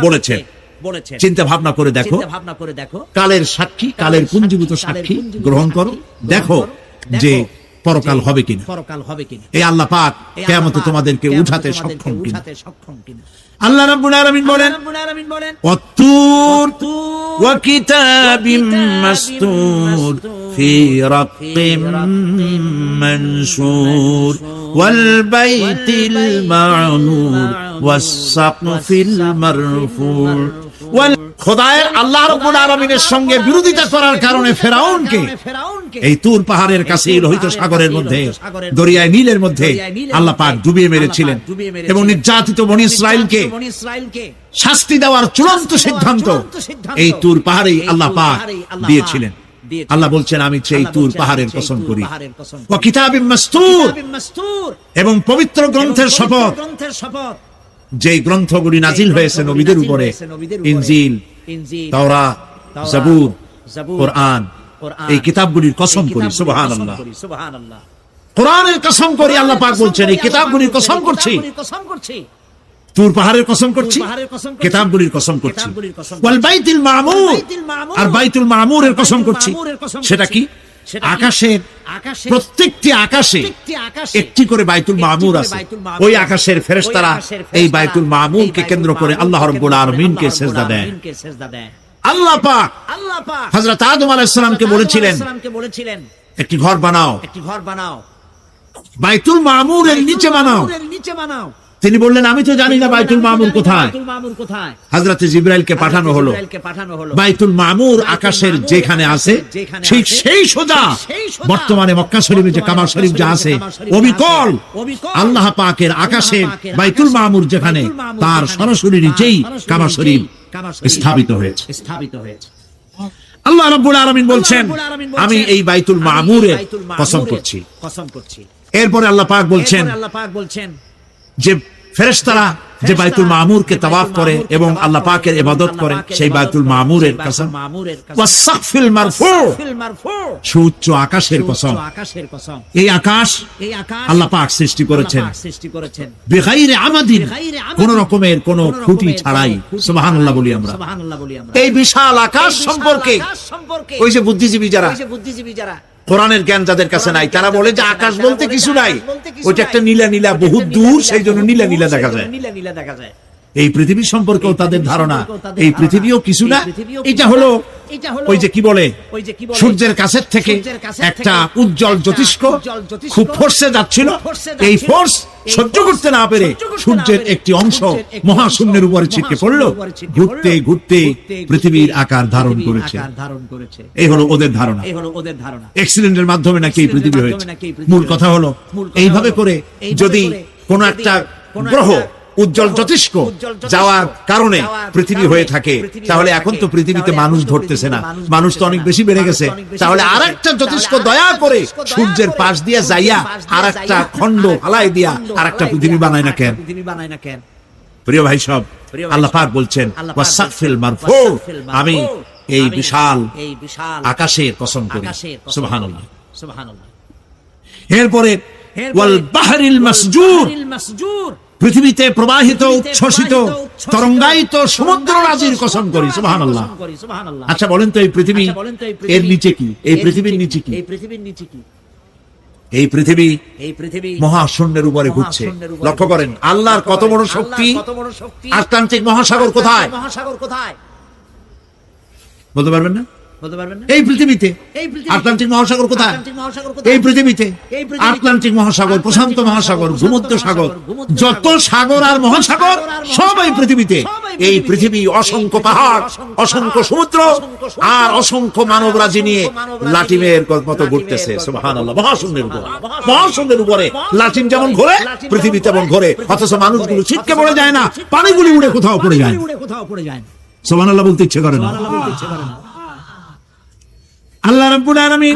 Speaker 1: বলেছেন। চিন্তা ভাবনা করে দেখো, কালের সাক্ষী, কালের পুঞ্জীভূত সাক্ষী গ্রহণ করো, দেখো যে পরকাল হবে কিনা। এই আল্লাহ পাক কিয়ামতে তোমাদেরকে উঠাতে সক্ষম কিনা। আল্লাহ রাব্বুল আলামিন বলেন, ওয়াত্তুর ওয়া কিতাবিম মাসতুর ফি রাক্কিম মানশুর ওয়াল বাইতিল মা'মুর ওয়াসসাকফিল মারফুর। খোদায়ের আল্লাহ রাব্বুল আলামিনের সঙ্গে বিরোধিতা করার কারণে ফেরাউনকে এই তুর পাহাড়ের কাছে লোহিত সাগরের মধ্যে, দরিয়ায় নীলের মধ্যে আল্লাহ পাক ডুবিয়ে মেরেছিলেন এবং নির্যাতিত বনী ইসরাইলকে শাস্তি দেওয়ার চূড়ান্ত সিদ্ধান্ত এই তুর পাহাড়েই আল্লাহ পাক দিয়েছিলেন। আল্লাহ বলছেন, আমি সেই তুর পাহাড়ের কসম করি, ওয়া কিতাবিম মাসতুর, এবং পবিত্র গ্রন্থের শপথ, যেই গ্রন্থগুলি নাজিল হয়েছে নবীদের উপরে, ইনজিল, তাওরাত, জাবুর, কোরআন, এই কিতাবগুলির কসম করি। সুবহানাল্লাহ। কোরআনের কসম করি, আল্লাহ পাক বলছেন এই কিতাবগুলির কসম করছি, তুর পাহাড়ের কসম করছি, কিতাবগুলির কসম করছি। ওয়াল বাইতুল মামুর, আর বাইতুল মামুরের কসম করছি। সেটা কি? আকাশের প্রত্যেকটি আকাশে একটি করে বাইতুল মামুর আছে। ওই আকাশের ফেরেশতারা এই বাইতুল মামুরকে কেন্দ্র করে আল্লাহ রাব্বুল আলামিনকে সিজদা দেয়। আল্লাহ পাক হযরত আদম আলাইহিস সালামকে বলেছিলেন, একটি ঘর বানাও, বাইতুল মামুরের নিচে বানাও। তিনি বললেন, আমি তো জানি না বাইতুল মামুর কোথায়। হযরত জিবরাইলকে পাঠানো হলো। বাইতুল মামুর আকাশের যেখানে আছে ঠিক সেই সোজা বর্তমানে মক্কা শরীফে যে কাবা শরীফ যা আছে, অবিকল আল্লাহ পাকের আকাশে বাইতুল মামুর যেখানে, তার সরাসরি নিচেই কাবা শরীফ স্থাপিত হয়েছে। আল্লাহ রাব্বুল আলামিন বলছেন, আমি এই বাইতুল মামুরের কসম করছি। এরপরে আল্লাহ পাক বলছেন যে ফেরেশতারা যে বাইতুল মামুরকে তাওয়াফ করে এবং আল্লাহ পাকের ইবাদত করে, সেই বাইতুল মামুরের কসম। ওয়াসসাকফিল মারফু, সুউচ্চ আকাশের কসম। এই আকাশ আল্লাহ পাক সৃষ্টি করেছেন বিগাইরি আমাদিন, কোন রকমের কোন খুঁটি ছাড়াই। সুবহানাল্লাহ বলি আমরা। এই বিশাল আকাশ সম্পর্কে ওই যে বুদ্ধিজীবী যারা, কোরআনের জ্ঞান যাদের কাছে নাই, তারা বলে যে আকাশ বলতে কিছু নাই, ওইটা একটা নীলা নীলা বহুত দূর, সেই জন্য নীলা নীলা দেখা যায়। এই পৃথিবী সম্পর্কেও তাদের ধারণা এই পৃথিবীও কিছু না, এটা হলো ওই যে কি বলে, সূর্যের কাছের থেকে একটা উজ্জ্বল জ্যোতিষ্ক খুব ফোর্সে যাচ্ছিল, এই ফোর্স সহ্য করতে না পেরে সূর্যের একটি অংশ মহাশূন্যের উপরে ছিটকে পড়লো, ঘুরতে ঘুরতে পৃথিবীর আকার ধারণ করেছে। এই হলো ওদের ধারণা। অ্যাক্সিডেন্টের মাধ্যমে নাকি এই পৃথিবী হয়েছে। মূল কথা হলো, এইভাবে করে যদি কোন একটা গ্রহ উজ্জ্বল জ্যোতিষ্ক যাওয়ার কারণে পৃথিবী হয়ে থাকে, তাহলে এখন তো পৃথিবীতে মানুষ ধরতেছে না, মানুষ তো অনেক বেশি বেড়ে গেছে, তাহলে আরেকটা জ্যোতিষ্ক দয়া করে সূর্যের পাশ দিয়ে যাইয়া আরেকটা খণ্ড হালাই দিয়া আরেকটা পৃথিবী বানায় না কেন? প্রিয় ভাই সব, আল্লাহ পাক বলছেন ওয়াসসাকফিল মারফু, আমি এই বিশাল আকাশের কসম করি। সুবহানাল্লাহ। এরপরে ওয়াল বাহরিল মাসজুর, পৃথিবীতে প্রবাহিত উচ্ছ্বসিত তরঙ্গায়িত সমুদ্র রাজির কসম করি। সুবহানাল্লাহ। আচ্ছা বলেন তো, এই পৃথিবী এর নিচে কি? এই পৃথিবীর নিচে কি? এই পৃথিবী মহাশূন্যের উপরে ঘুরছে। লক্ষ্য করেন আল্লাহর কত বড় শক্তি। আটলান্টিক মহাসাগর কোথায় বলতে পারবেন না? এই পৃথিবীতে আটলান্টিক মহাসাগর কোথায়? এই পৃথিবীতে আটলান্টিক মহাসাগর, প্রশান্ত মহাসাগর, ভূমধ্য সাগর, যত সাগর আর মহাসাগর সব এই পৃথিবীতে। এই পৃথিবী অসংখ্য পাহাড়, অসংখ্য সমুদ্র আর অসংখ্য মানবরাজি নিয়ে লাটিমের মতো ঘুরতেছে। সুবহানাল্লাহ। মহাশূন্যের উপরে লাটিম যেমন ঘোরে, পৃথিবী তেমন ঘোরে, অথচ মানুষগুলো ছিটকে পড়ে যায় না, পানিগুলি উড়ে কোথাও পড়ে যায়। সুবহানাল্লাহ বলতে ইচ্ছে করে না। আল্লাহ রাব্বুল আলামিন